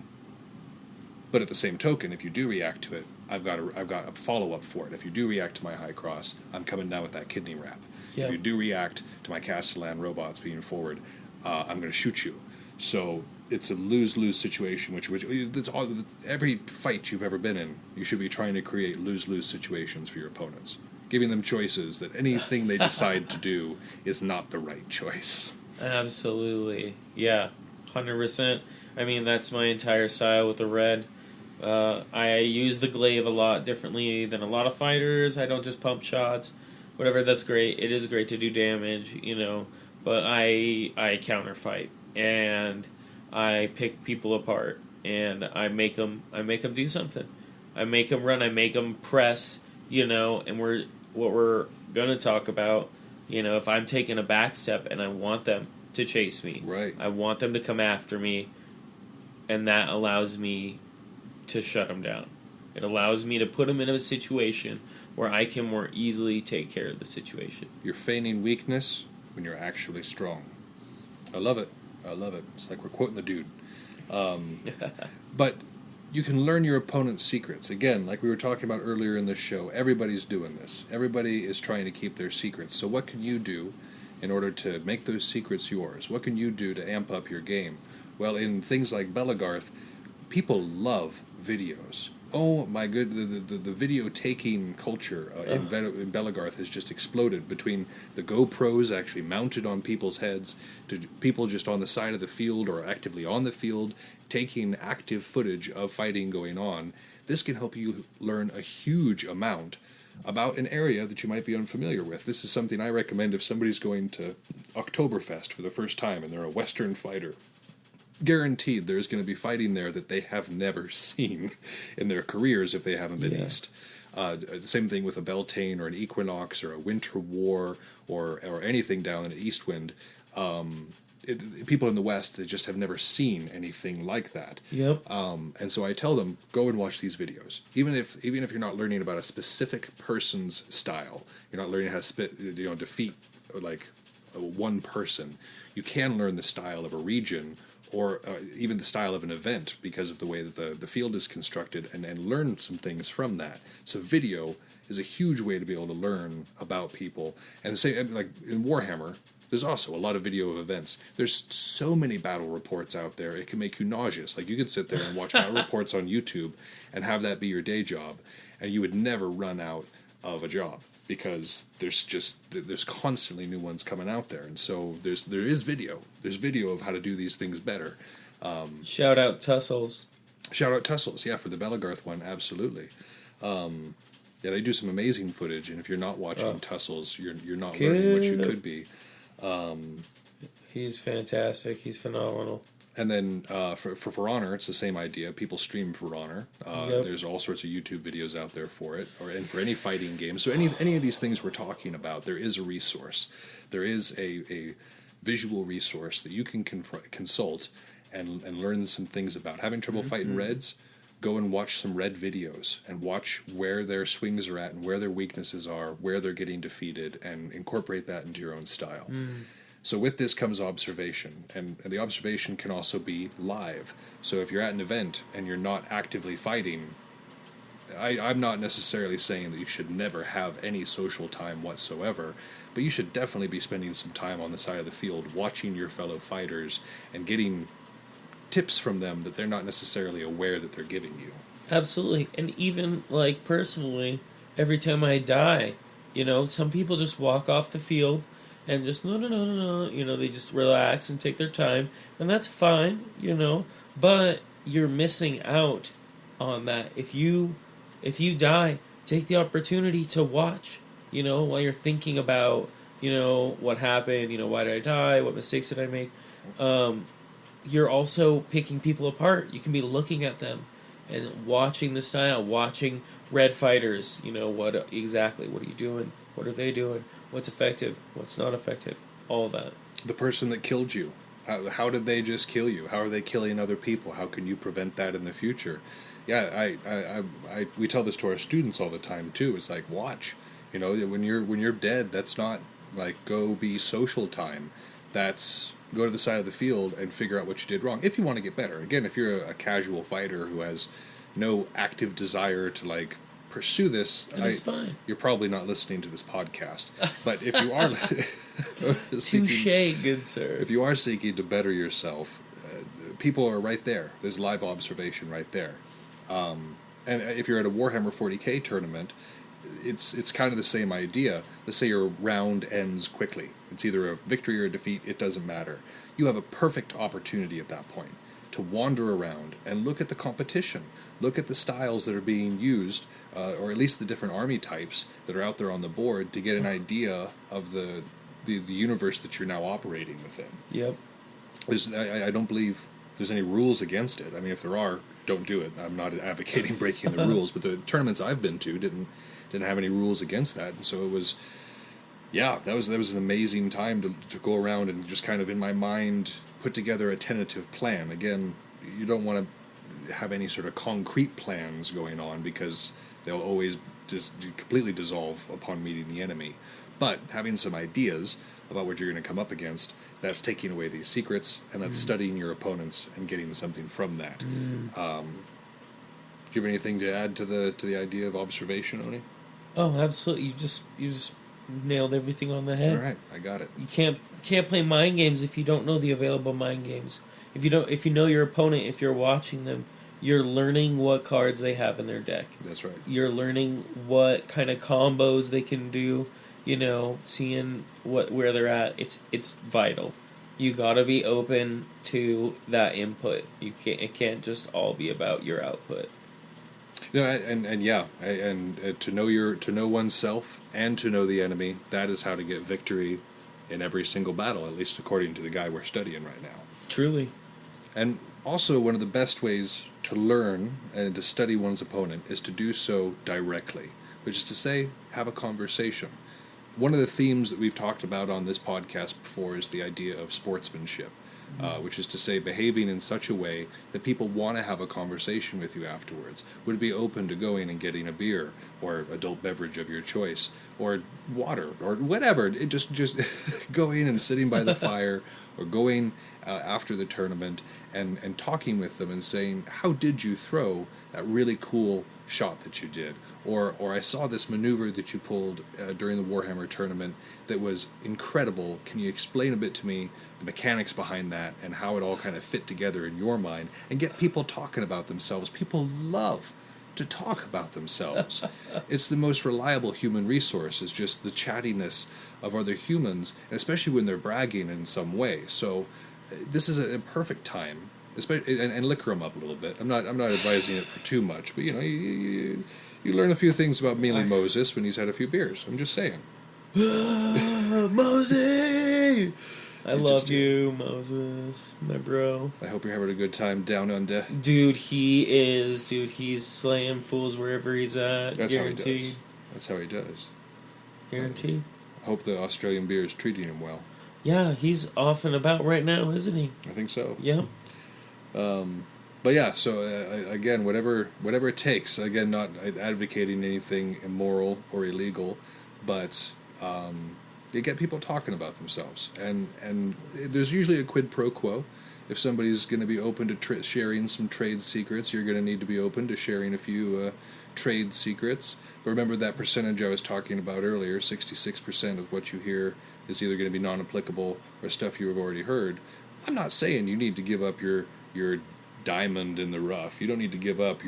But at the same token, if you do react to it, I've got a follow up for it. If you do react to my high cross, I'm coming down with that kidney wrap. Yep. If you do react to my Castellan robots being forward, I'm going to shoot you. So it's a lose-lose situation, which that's all, every fight you've ever been in, you should be trying to create lose-lose situations for your opponents, giving them choices that anything they decide to do is not the right choice. Absolutely. Yeah. 100%. I mean, that's my entire style with the red. I use the glaive a lot differently than a lot of fighters. I don't just pump shots. Whatever, that's great. It is great to do damage, but I counter fight, and I pick people apart, and I make them do something. I make them run. I make them press. And what we're gonna talk about. If I'm taking a back step and I want them to chase me, right? I want them to come after me, and that allows me to shut them down. It allows me to put them in a situation where I can more easily take care of the situation. You're feigning weakness when you're actually strong. I love it. It's like we're quoting the dude. But you can learn your opponent's secrets. Again, like we were talking about earlier in the show, everybody's doing this. Everybody is trying to keep their secrets. So what can you do in order to make those secrets yours? What can you do to amp up your game? Well, in things like Belagarth, people love videos. Oh my good, the video taking culture in Belagarth has just exploded, between the GoPros actually mounted on people's heads to people just on the side of the field or actively on the field taking active footage of fighting going on. This can help you learn a huge amount about an area that you might be unfamiliar with. This is something I recommend if somebody's going to Oktoberfest for the first time and they're a Western fighter. Guaranteed there's going to be fighting there that they have never seen in their careers if they haven't been east. The same thing with a Beltane or an Equinox or a Winter War or anything down in Eastwind. People in the West, they just have never seen anything like that. Yep. And so I tell them, go and watch these videos. Even if you're not learning about a specific person's style, you're not learning how to defeat like one person, you can learn the style of a region or even the style of an event because of the way that the field is constructed, and learn some things from that. So video is a huge way to be able to learn about people. And the same, like in Warhammer, there's also a lot of video of events. There's so many battle reports out there, it can make you nauseous. Like you could sit there and watch battle reports on YouTube and have that be your day job, and you would never run out of a job, because there's constantly new ones coming out there. And so there's video of how to do these things better. Shout out Tussles, yeah, for the Belagarth one, absolutely. Yeah, they do some amazing footage, and if you're not watching Tussles, you're not learning what you could be. He's fantastic. He's phenomenal. And then for Honor, it's the same idea. People stream For Honor. There's all sorts of YouTube videos out there for it, and for any fighting game. So any of these things we're talking about, there is a resource. There is a visual resource that you can consult and learn some things about. Having trouble fighting Reds, go and watch some Red videos and watch where their swings are at and where their weaknesses are, where they're getting defeated, and incorporate that into your own style. So with this comes observation, and the observation can also be live. So if you're at an event and you're not actively fighting, I'm not necessarily saying that you should never have any social time whatsoever, but you should definitely be spending some time on the side of the field watching your fellow fighters and getting tips from them that they're not necessarily aware that they're giving you. Absolutely. And even, like, personally, every time I die, some people just walk off the field and just, no, they just relax and take their time, and that's fine, but you're missing out on that. If you die, take the opportunity to watch, while you're thinking about, what happened, why did I die, what mistakes did I make. You're also picking people apart. You can be looking at them and watching the style, watching Red fighters, what are you doing, what are they doing, what's effective, what's not effective, all that. The person that killed you, how did they just kill you? How are they killing other people? How can you prevent that in the future? Yeah, we tell this to our students all the time too. It's like, watch, when you're dead, that's not like go be social time. That's go to the side of the field and figure out what you did wrong. If you want to get better, again, if you're a casual fighter who has no active desire to like pursue this, That's fine. you're probably not listening to this podcast. But if you are Touche, good sir. if you are seeking to better yourself, people are right there. There's live observation right there. And if you're at a Warhammer 40k tournament, it's kind of the same idea. Let's say your round ends quickly. It's either a victory or a defeat. It doesn't matter. You have a perfect opportunity at that point to wander around and look at the competition. Look at the styles that are being used, or at least the different army types that are out there on the board, to get an idea of the universe that you're now operating within. Yep. I don't believe there's any rules against it. I mean, if there are, don't do it. I'm not advocating breaking the rules, but the tournaments I've been to didn't have any rules against that, and so it was, yeah, that was an amazing time to go around and just kind of in my mind put together a tentative plan. Again, you don't want to have any sort of concrete plans going on because they'll always just completely dissolve upon meeting the enemy. But having some ideas about what you're going to come up against, that's taking away these secrets, and that's studying your opponents and getting something from that. Do you have anything to add to the idea of observation, Oni? Oh, absolutely. You just nailed everything on the head. All right, I got it. You can't play mind games if you don't know the available mind games. If you know your opponent, if you're watching them, you're learning what cards they have in their deck. That's right. You're learning what kind of combos they can do. Seeing where they're at. It's vital. You gotta be open to that input. It can't just all be about your output. And to know oneself and to know the enemy, that is how to get victory in every single battle, at least according to the guy we're studying right now. Truly. And also, one of the best ways to learn and to study one's opponent is to do so directly, which is to say, have a conversation. One of the themes that we've talked about on this podcast before is the idea of sportsmanship, which is to say behaving in such a way that people want to have a conversation with you afterwards, would be open to going and getting a beer or adult beverage of your choice or water or whatever. It just going and sitting by the fire or going after the tournament and talking with them and saying, how did you throw that really cool shot that you did? Or I saw this maneuver that you pulled during the Warhammer tournament that was incredible. Can you explain a bit to me the mechanics behind that and how it all kind of fit together in your mind? And get people talking about themselves. People love to talk about themselves. It's the most reliable human resource, is just the chattiness of other humans, and especially when they're bragging in some way. So this is a perfect time, especially, and liquor them up a little bit. I'm not advising it for too much, but you learn a few things about Mealy Moses when he's had a few beers. I'm just saying. Mosey! I love you, Moses, my bro. I hope you're having a good time down under. Dude, he is. Dude, he's slaying fools wherever he's at. That's guaranteed. how he does. That's how he does. Guaranteed. I hope the Australian beer is treating him well. Yeah, he's off and about right now, isn't he? I think so. Yeah. But yeah, so again, whatever it takes. Again, not advocating anything immoral or illegal, but you get people talking about themselves, and there's usually a quid pro quo. If somebody's going to be open to sharing some trade secrets, you're going to need to be open to sharing a few trade secrets. But remember that percentage I was talking about earlier, 66% of what you hear is either going to be non-applicable or stuff you have already heard. I'm not saying you need to give up your diamond in the rough. You don't need to give up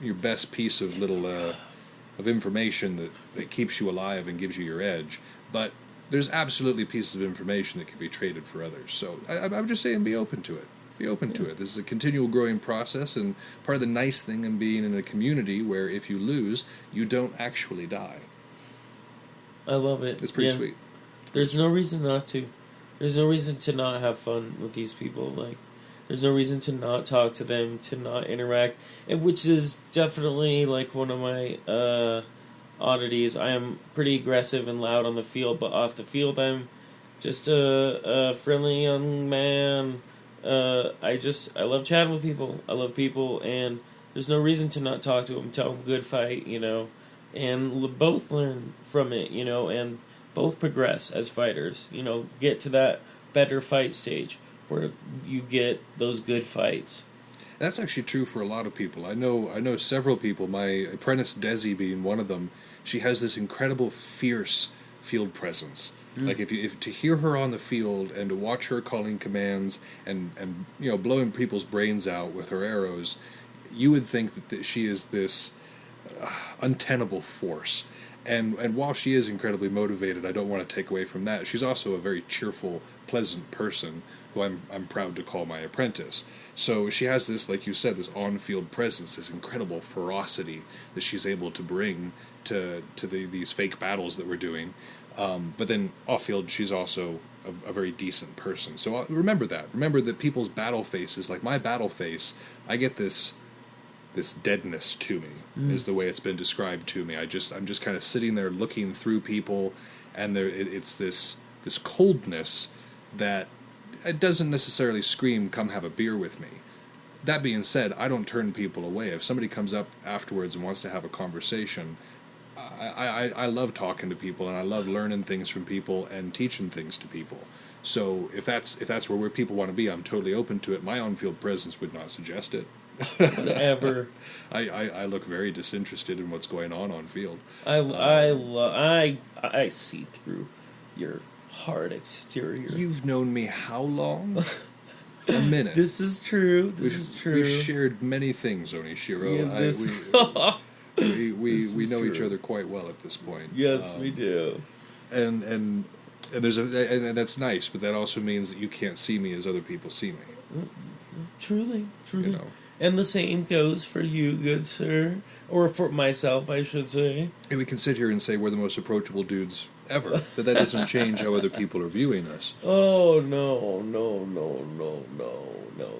your best piece of little of information that keeps you alive and gives you your edge. But there's absolutely pieces of information that can be traded for others. So I'm just saying, be open to it. Be open to it. This is a continual growing process, and part of the nice thing in being in a community where if you lose, you don't actually die. I love it. It's pretty sweet. There's no reason not to. There's no reason to not have fun with these people. Like, there's no reason to not talk to them, to not interact, which is definitely like one of my oddities. I am pretty aggressive and loud on the field, but off the field I'm just a friendly young man. I love chatting with people. I love people, and there's no reason to not talk to them. Tell them good fight, and both learn from it, and both progress as fighters. Get to that better fight stage where you get those good fights. That's actually true for a lot of people. I know several people. My apprentice Desi being one of them. She has this incredible fierce field presence. Like if to hear her on the field and to watch her calling commands and blowing people's brains out with her arrows, you would think that she is this untenable force. And while she is incredibly motivated, I don't want to take away from that. She's also a very cheerful, pleasant person who I'm proud to call my apprentice. So she has this, like you said, this on-field presence, this incredible ferocity that she's able to bring to these fake battles that we're doing. But then off-field, she's also a very decent person. So remember that. Remember that people's battle faces, like my battle face, I get this deadness to me, is the way it's been described to me. I'm just kind of sitting there looking through people, and it's this coldness that it doesn't necessarily scream, "Come have a beer with me." That being said, I don't turn people away. If somebody comes up afterwards and wants to have a conversation, I love talking to people, and I love learning things from people and teaching things to people. So if that's where people want to be, I'm totally open to it. My on-field presence would not suggest it. Whatever. I look very disinterested in what's going on field. I see through your hard exterior. You've known me how long? A minute. This is true. This is true. We've shared many things, Onishiro. Yeah, we know each true. other quite well at this point. Yes, we do. And there's and that's nice, but that also means that you can't see me as other people see me. Truly. You know. And the same goes for you, good sir. Or for myself, I should say. And we can sit here and say we're the most approachable dudes ever, but that doesn't change how other people are viewing us. Oh, no.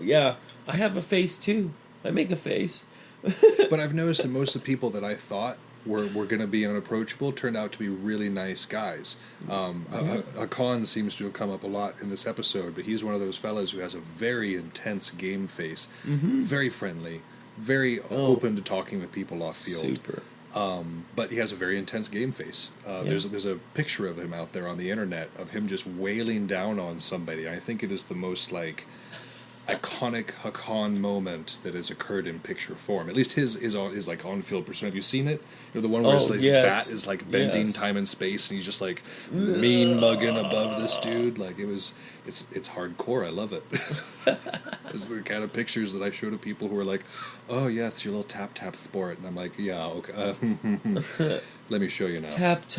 Yeah, I have a face, too. I make a face. But I've noticed that most of the people that I thought were going to be unapproachable turned out to be really nice guys. Hakan seems to have come up a lot in this episode, but he's one of those fellas who has a very intense game face, very friendly, very open to talking with people off field. Super. But he has a very intense game face. There's a picture of him out there on the internet of him just wailing down on somebody. I think it is the most iconic Hakan moment that has occurred in picture form. At least his like on-field persona. Have you seen it? You know, the one where his bat is like bending time and space, and he's just like mean mugging above this dude. Like it's hardcore. I love it. Those are the kind of pictures that I show to people who are like, "Oh yeah, it's your little tap sport," and I'm like, "Yeah, okay." Let me show you now. Tap.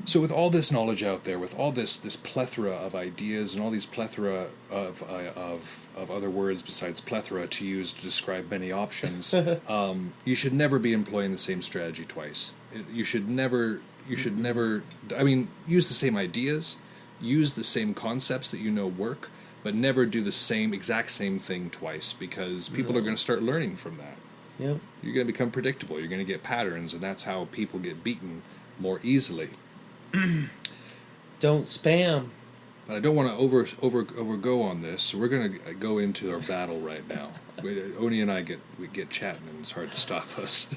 So with all this knowledge out there, with all this plethora of ideas and all these plethora of other words besides plethora to use to describe many options, you should never be employing the same strategy twice. You should never. I mean, use the same ideas, use the same concepts that you know work, but never do the exact same thing twice, because people are going to start learning from that. Yep. You're going to become predictable. You're going to get patterns, and that's how people get beaten more easily. Don't spam. But I don't want to overgo on this, so we're going to go into our battle right now. Oni and I get chatting, and it's hard to stop us.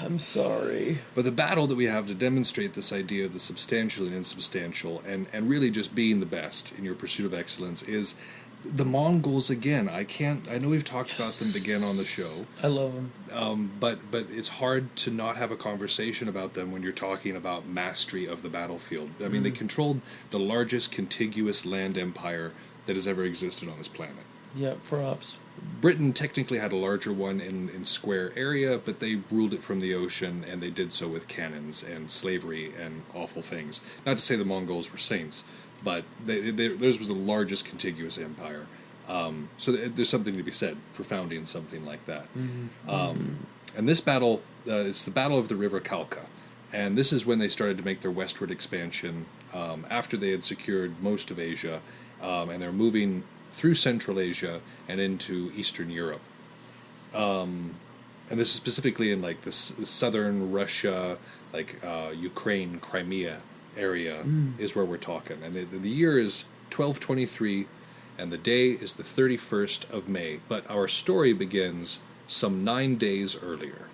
I'm sorry. But the battle that we have to demonstrate this idea of the substantial and insubstantial, and really just being the best in your pursuit of excellence, is the Mongols again. I know we've talked about them again on the show. I love them. But it's hard to not have a conversation about them when you're talking about mastery of the battlefield. I mean, they controlled the largest contiguous land empire that has ever existed on this planet. Yeah, props. Britain technically had a larger one in square area, but they ruled it from the ocean, and they did so with cannons and slavery and awful things. Not to say the Mongols were saints, but theirs was the largest contiguous empire. So there's something to be said for founding something like that. And this battle, it's the Battle of the River Kalka. And this is when they started to make their westward expansion after they had secured most of Asia. And they're moving through Central Asia and into Eastern Europe. And this is specifically in like the southern Russia, like Ukraine, Crimea area is where we're talking. And the year is 1223, and the day is the 31st of May. But our story begins some 9 days earlier.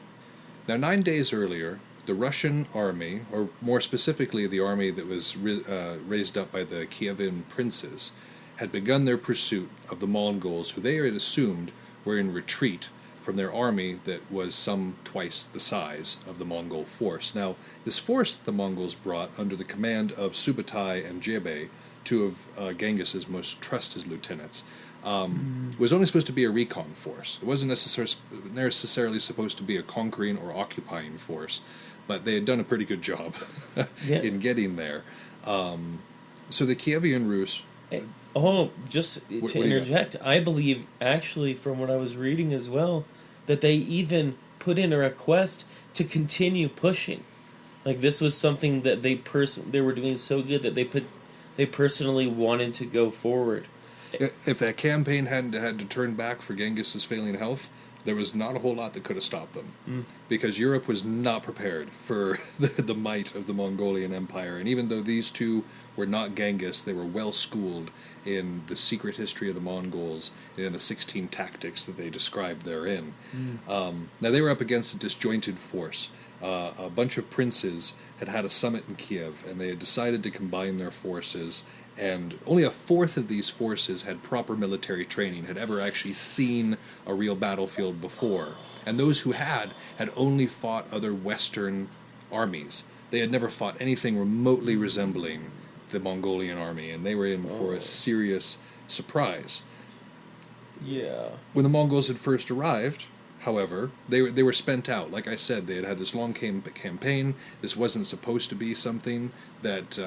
Now, 9 days earlier, the Russian army, or more specifically the army that was raised up by the Kievan princes, had begun their pursuit of the Mongols, who they had assumed were in retreat from their army that was some twice the size of the Mongol force. Now, this force that the Mongols brought under the command of Subutai and Jebe, two of Genghis's most trusted lieutenants, was only supposed to be a recon force. It wasn't necessarily supposed to be a conquering or occupying force, but they had done a pretty good job in getting there. So the Kievan Rus... Just to interject, I believe, actually, from what I was reading as well, that they even put in a request to continue pushing. Like, this was something that they were doing so good that they personally wanted to go forward. If that campaign hadn't had to turn back for Genghis's failing health, there was not a whole lot that could have stopped them. Because Europe was not prepared for the might of the Mongolian Empire. And even though these two were not Genghis, they were well schooled in the secret history of the Mongols and in the 16 tactics that they described therein. Now, they were up against a disjointed force. A bunch of princes had a summit in Kiev, and they had decided to combine their forces, and only a fourth of these forces had proper military training, had ever actually seen a real battlefield before. And those who had only fought other Western armies. They had never fought anything remotely resembling the Mongolian army, and they were in for a serious surprise. Yeah. When the Mongols had first arrived, however, they were spent out. Like I said, they had this long campaign. This wasn't supposed to be something that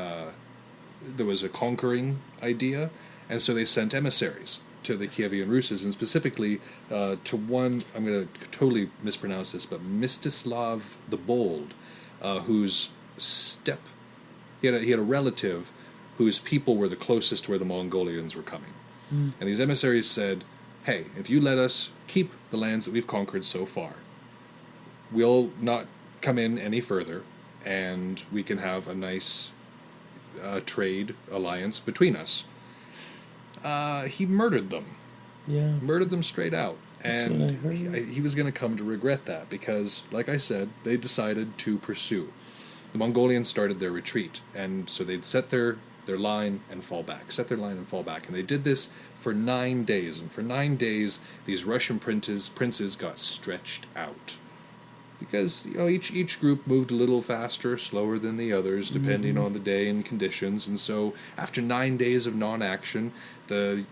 there was a conquering idea, and so they sent emissaries to the Kievan Rus, and specifically to one, I'm going to totally mispronounce this, but Mstislav the Bold, whose he had a relative whose people were the closest to where the Mongolians were coming. And these emissaries said, hey, if you let us keep the lands that we've conquered so far, we'll not come in any further, and we can have a nice trade alliance between us. He murdered them. Yeah. Murdered them straight out. And That's what I heard. he was going to come to regret that, because, like I said, they decided to pursue. The Mongolians started their retreat, and so they'd set their line and fall back, and they did this for 9 days, and for 9 days these Russian princes got stretched out. Because, each group moved a little faster, slower than the others, depending on the day and conditions. And so, after 9 days of non-action, the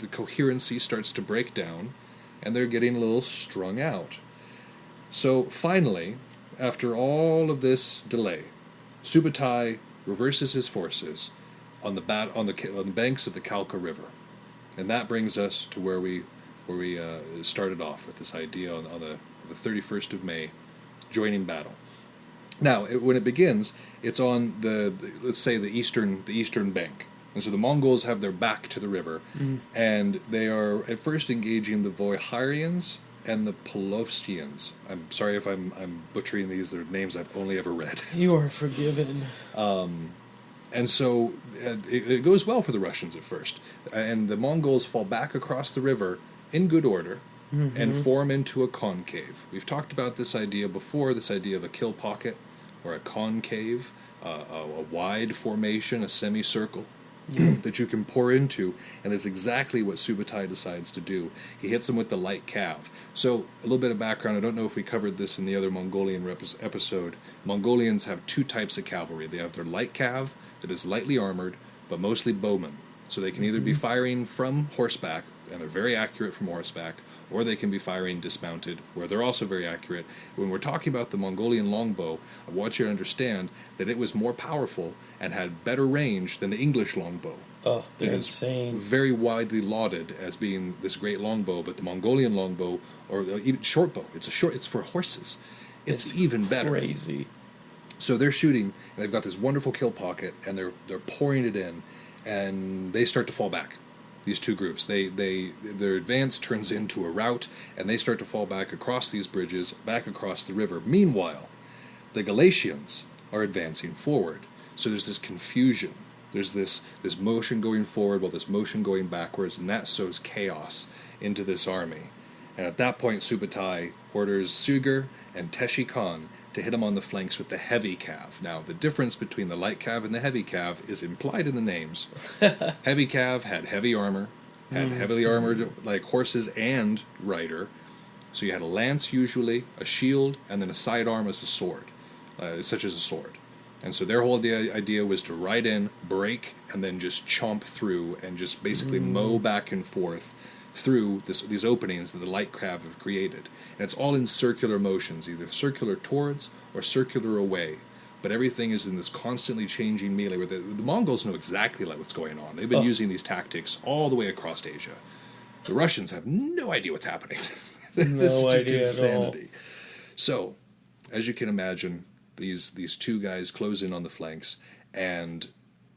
coherency starts to break down, and they're getting a little strung out. So, finally, after all of this delay, Subutai reverses his forces on the banks of the Kalka River, and that brings us to where we started off with this idea on the 31st of May, joining battle. Now, when it begins, it's on let's say the eastern bank, and so the Mongols have their back to the river, and they are at first engaging the Voiharians and the Polovstians. I'm sorry if I'm butchering these; they're names I've only ever read. You are forgiven. And so it goes well for the Russians at first, and the Mongols fall back across the river in good order. And form into a concave. We've talked about this idea before, this idea of a kill pocket or a concave, a wide formation, a semicircle that you can pour into, and that's exactly what Subutai decides to do. He hits them with the light cav. So, a little bit of background, I don't know if we covered this in the other Mongolian episode. Mongolians have two types of cavalry. They have their light cav, that is lightly armored, but mostly bowmen. So they can either be firing from horseback, and they're very accurate from horseback, or they can be firing dismounted, where they're also very accurate. When we're talking about the Mongolian longbow, I want you to understand that it was more powerful and had better range than the English longbow. Oh, they're insane. Very widely lauded as being this great longbow, but the Mongolian longbow, or even short bow, it's for horses. It's even better. Crazy. So they're shooting, and they've got this wonderful kill pocket, and they're pouring it in, and they start to fall back. These two groups, their advance turns into a rout, and they start to fall back across these bridges, back across the river. Meanwhile, the Galatians are advancing forward. So there's this confusion. There's this motion going forward while this motion going backwards, and that sows chaos into this army. And at that point, Subutai orders Suger and Teshi Khan to hit him on the flanks with the heavy cav. Now, the difference between the light cav and the heavy cav is implied in the names. Heavy cav had heavy armor, had heavily armored like horses and rider. So you had a lance usually, a shield, and then a sidearm as a sword, such as a sword. And so their whole idea was to ride in, break, and then just chomp through and just basically mow back and forth through these openings that the light cav have created. And it's all in circular motions, either circular towards or circular away. But everything is in this constantly changing melee where the Mongols know exactly like what's going on. They've been using these tactics all the way across Asia. The Russians have no idea what's happening. This is just insanity. So, as you can imagine, these two guys close in on the flanks, and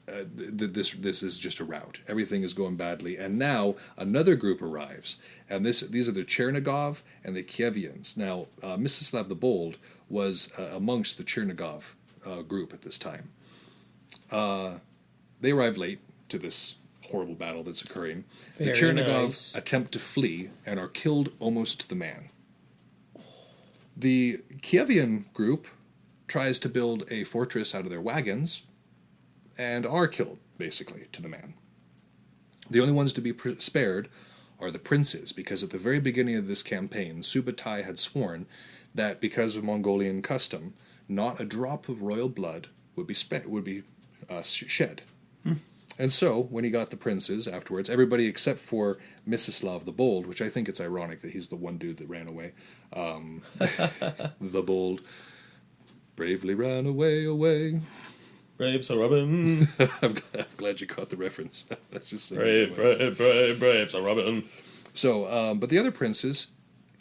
this is just a rout. Everything is going badly, and now another group arrives, and these are the Chernigov and the Kievians. Now, Mstislav the Bold was amongst the Chernigov group at this time. They arrive late to this horrible battle that's occurring. The Chernigov attempt to flee and are killed almost to the man. The Kievian group tries to build a fortress out of their wagons and are killed, basically, to the man. The only ones to be spared are the princes, because at the very beginning of this campaign, Subutai had sworn that because of Mongolian custom, not a drop of royal blood would be shed. And so, when he got the princes afterwards, everybody except for Mstislav the Bold, which I think it's ironic that he's the one dude that ran away, the Bold, bravely ran away. Brave Sir Robin. I'm glad you caught the reference. That's just brave Sir Robin. So, but the other princes,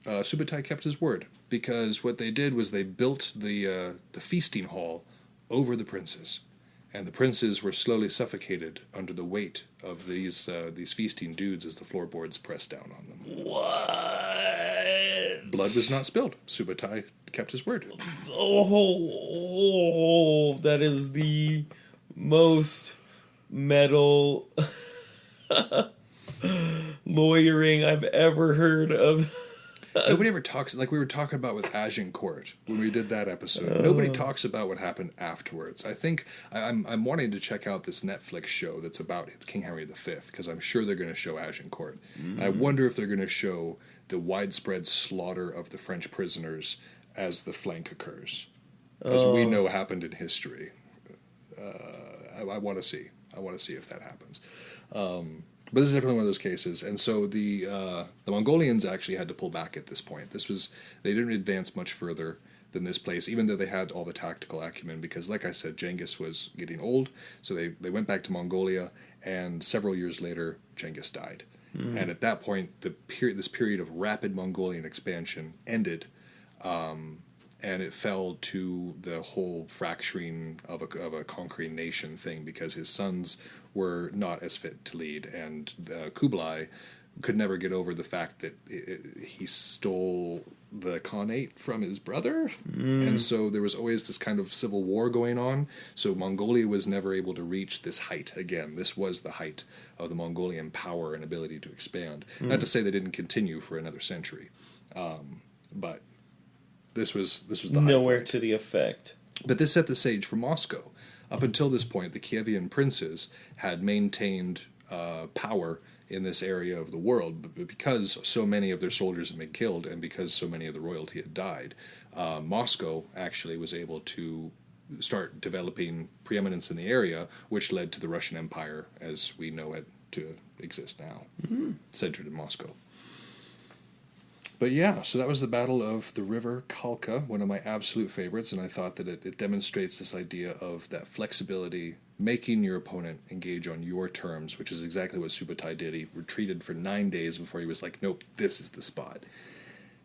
Subutai kept his word, because what they did was they built the feasting hall over the princes. And the princes were slowly suffocated under the weight of these feasting dudes as the floorboards pressed down on them. What? Blood was not spilled. Subutai kept his word. Oh, that is the most metal lawyering I've ever heard of. Nobody ever talks, like we were talking about with Agincourt when we did that episode. Nobody talks about what happened afterwards. I think I'm wanting to check out this Netflix show that's about King Henry V, because I'm sure they're going to show Agincourt. I wonder if they're going to show the widespread slaughter of the French prisoners as the flank occurs, as we know happened in history. I want to see. I want to see if that happens. But this is definitely one of those cases, and so the Mongolians actually had to pull back at this point. They didn't advance much further than this place, even though they had all the tactical acumen, because, like I said, Genghis was getting old, so they went back to Mongolia, and several years later, Genghis died. And at that point, this period of rapid Mongolian expansion ended, and it fell to the whole fracturing of a conquering nation thing, because his sons were not as fit to lead, and Kublai could never get over the fact that he stole the Khanate from his brother, and so there was always this kind of civil war going on. So Mongolia was never able to reach this height again. This was the height of the Mongolian power and ability to expand. Not to say they didn't continue for another century, but this was the nowhere high to the effect. But this set the stage for Moscow. Up until this point, the Kievian princes had maintained power in this area of the world, but because so many of their soldiers had been killed and because so many of the royalty had died, Moscow actually was able to start developing preeminence in the area, which led to the Russian Empire as we know it to exist now, centered in Moscow. But yeah, so that was the Battle of the River Kalka, one of my absolute favorites, and I thought that it demonstrates this idea of that flexibility, making your opponent engage on your terms, which is exactly what Subutai did. He retreated for 9 days before he was like, nope, this is the spot.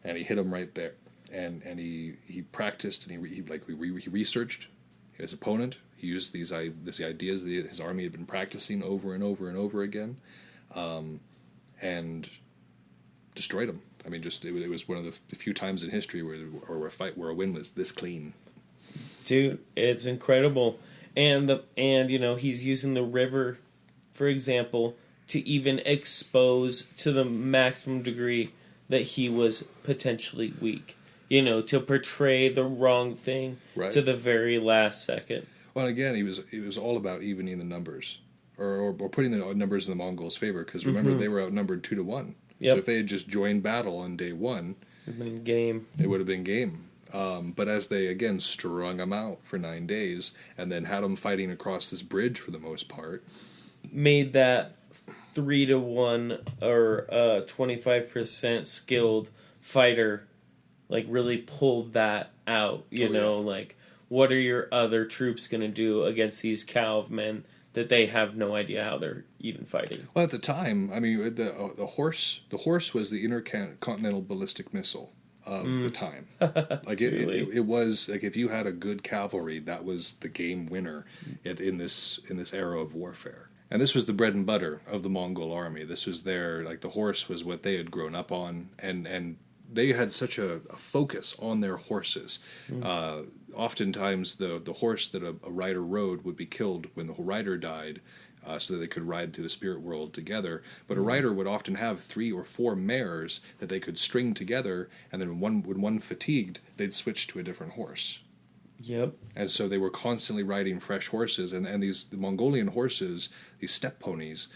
And he hit him right there. And he practiced, and he researched his opponent. He used these ideas that his army had been practicing over and over and over again, and destroyed him. I mean, it was one of the few times in history where a win was this clean. Dude, it's incredible, and he's using the river, for example, to even expose to the maximum degree that he was potentially weak. You know, to portray the wrong thing to the very last second. Well, again, he was all about evening the numbers, or putting the numbers in the Mongols' favor. Because remember, they were outnumbered 2-1. Yep. So if they had just joined battle on day one, it would have been game. It would have been game. But as they again strung them out for 9 days, and then had them fighting across this bridge for the most part, made that 3-1 or 25% skilled fighter. Like, really pulled that out, you know? Yeah. Like, what are your other troops going to do against these cavalrymen that they have no idea how they're even fighting? Well, at the time, I mean, the horse was the intercontinental ballistic missile of the time. Like, it was, like, if you had a good cavalry, that was the game winner in this era of warfare. And this was the bread and butter of the Mongol army. This was the horse was what they had grown up on, and they had such a focus on their horses. Oftentimes, the horse that a rider rode would be killed when the rider died, so that they could ride through the spirit world together. But a rider would often have 3 or 4 mares that they could string together, and then when one fatigued, they'd switch to a different horse. Yep. And so they were constantly riding fresh horses, and the Mongolian horses, these steppe ponies,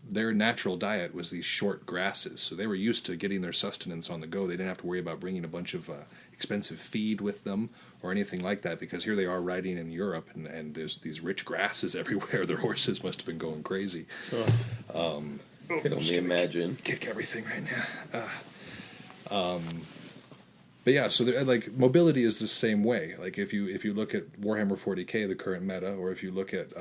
their natural diet was these short grasses, so they were used to getting their sustenance on the go. They didn't have to worry about bringing a bunch of expensive feed with them or anything like that, because here they are riding in Europe, and there's these rich grasses everywhere. Their horses must have been going crazy. Could only imagine. Kick everything right now. But yeah, so mobility is the same way. Like if you look at Warhammer 40K, the current meta, or if you look at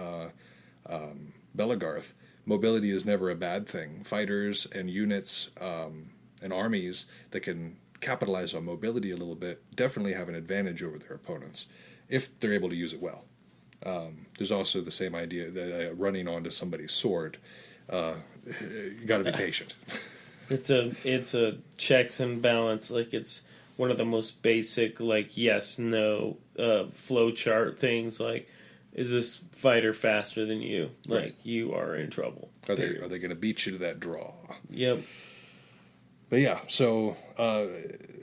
Belagarth, mobility is never a bad thing. Fighters and units and armies that can capitalize on mobility a little bit definitely have an advantage over their opponents if they're able to use it well. There's also the same idea that running onto somebody's sword, you got to be patient. It's a checks and balance. Like, it's one of the most basic, like, yes, no, flow chart things. Like, is this fighter faster than you? Like, right. You are in trouble. Are they going to beat you to that draw? Yep. But yeah, so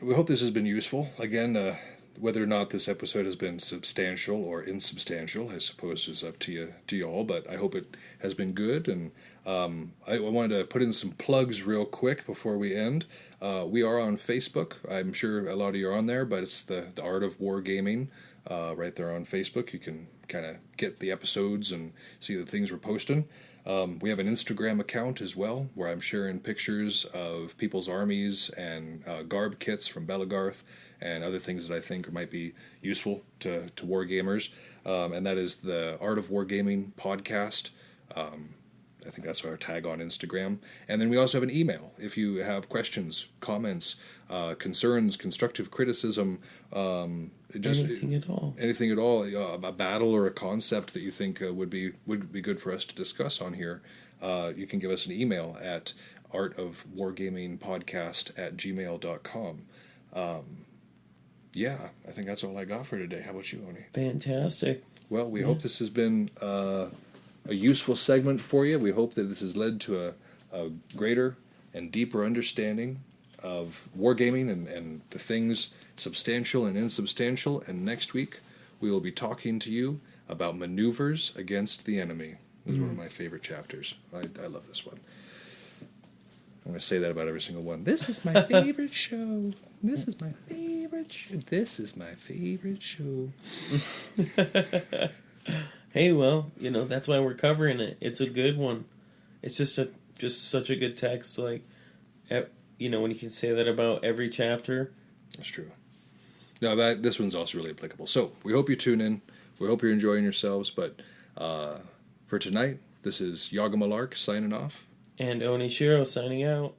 we hope this has been useful. Again, whether or not this episode has been substantial or insubstantial, I suppose, is up to y'all. But I hope it has been good. And I wanted to put in some plugs real quick before we end. We are on Facebook. I'm sure a lot of you are on there, but it's the Art of Wargaming right there on Facebook. You can kind of get the episodes and see the things we're posting. We have an Instagram account as well, where I'm sharing pictures of people's armies and garb kits from Belagarth and other things that I think might be useful to wargamers. And that is the Art of Wargaming podcast. I think that's our tag on Instagram. And then we also have an email. If you have questions, comments, concerns, constructive criticism, anything at all, a battle or a concept that you think would be good for us to discuss on here, you can give us an email at artofwargamingpodcast@gmail.com. Yeah, I think that's all I got for today. How about you, Oni? Fantastic. Well, we hope this has been a useful segment for you. We hope that this has led to a greater and deeper understanding of wargaming and the things substantial and insubstantial. And next week, we will be talking to you about maneuvers against the enemy. This is one of my favorite chapters. I love this one. I'm going to say that about every single one. This is my favorite show. This is my favorite show. This is my favorite show. Hey, well, that's why we're covering it. It's a good one. It's just such a good text. Like, when you can say that about every chapter. That's true. No, this one's also really applicable. So we hope you tune in. We hope you're enjoying yourselves. But for tonight, this is Yagamalark signing off. And Onishiro signing out.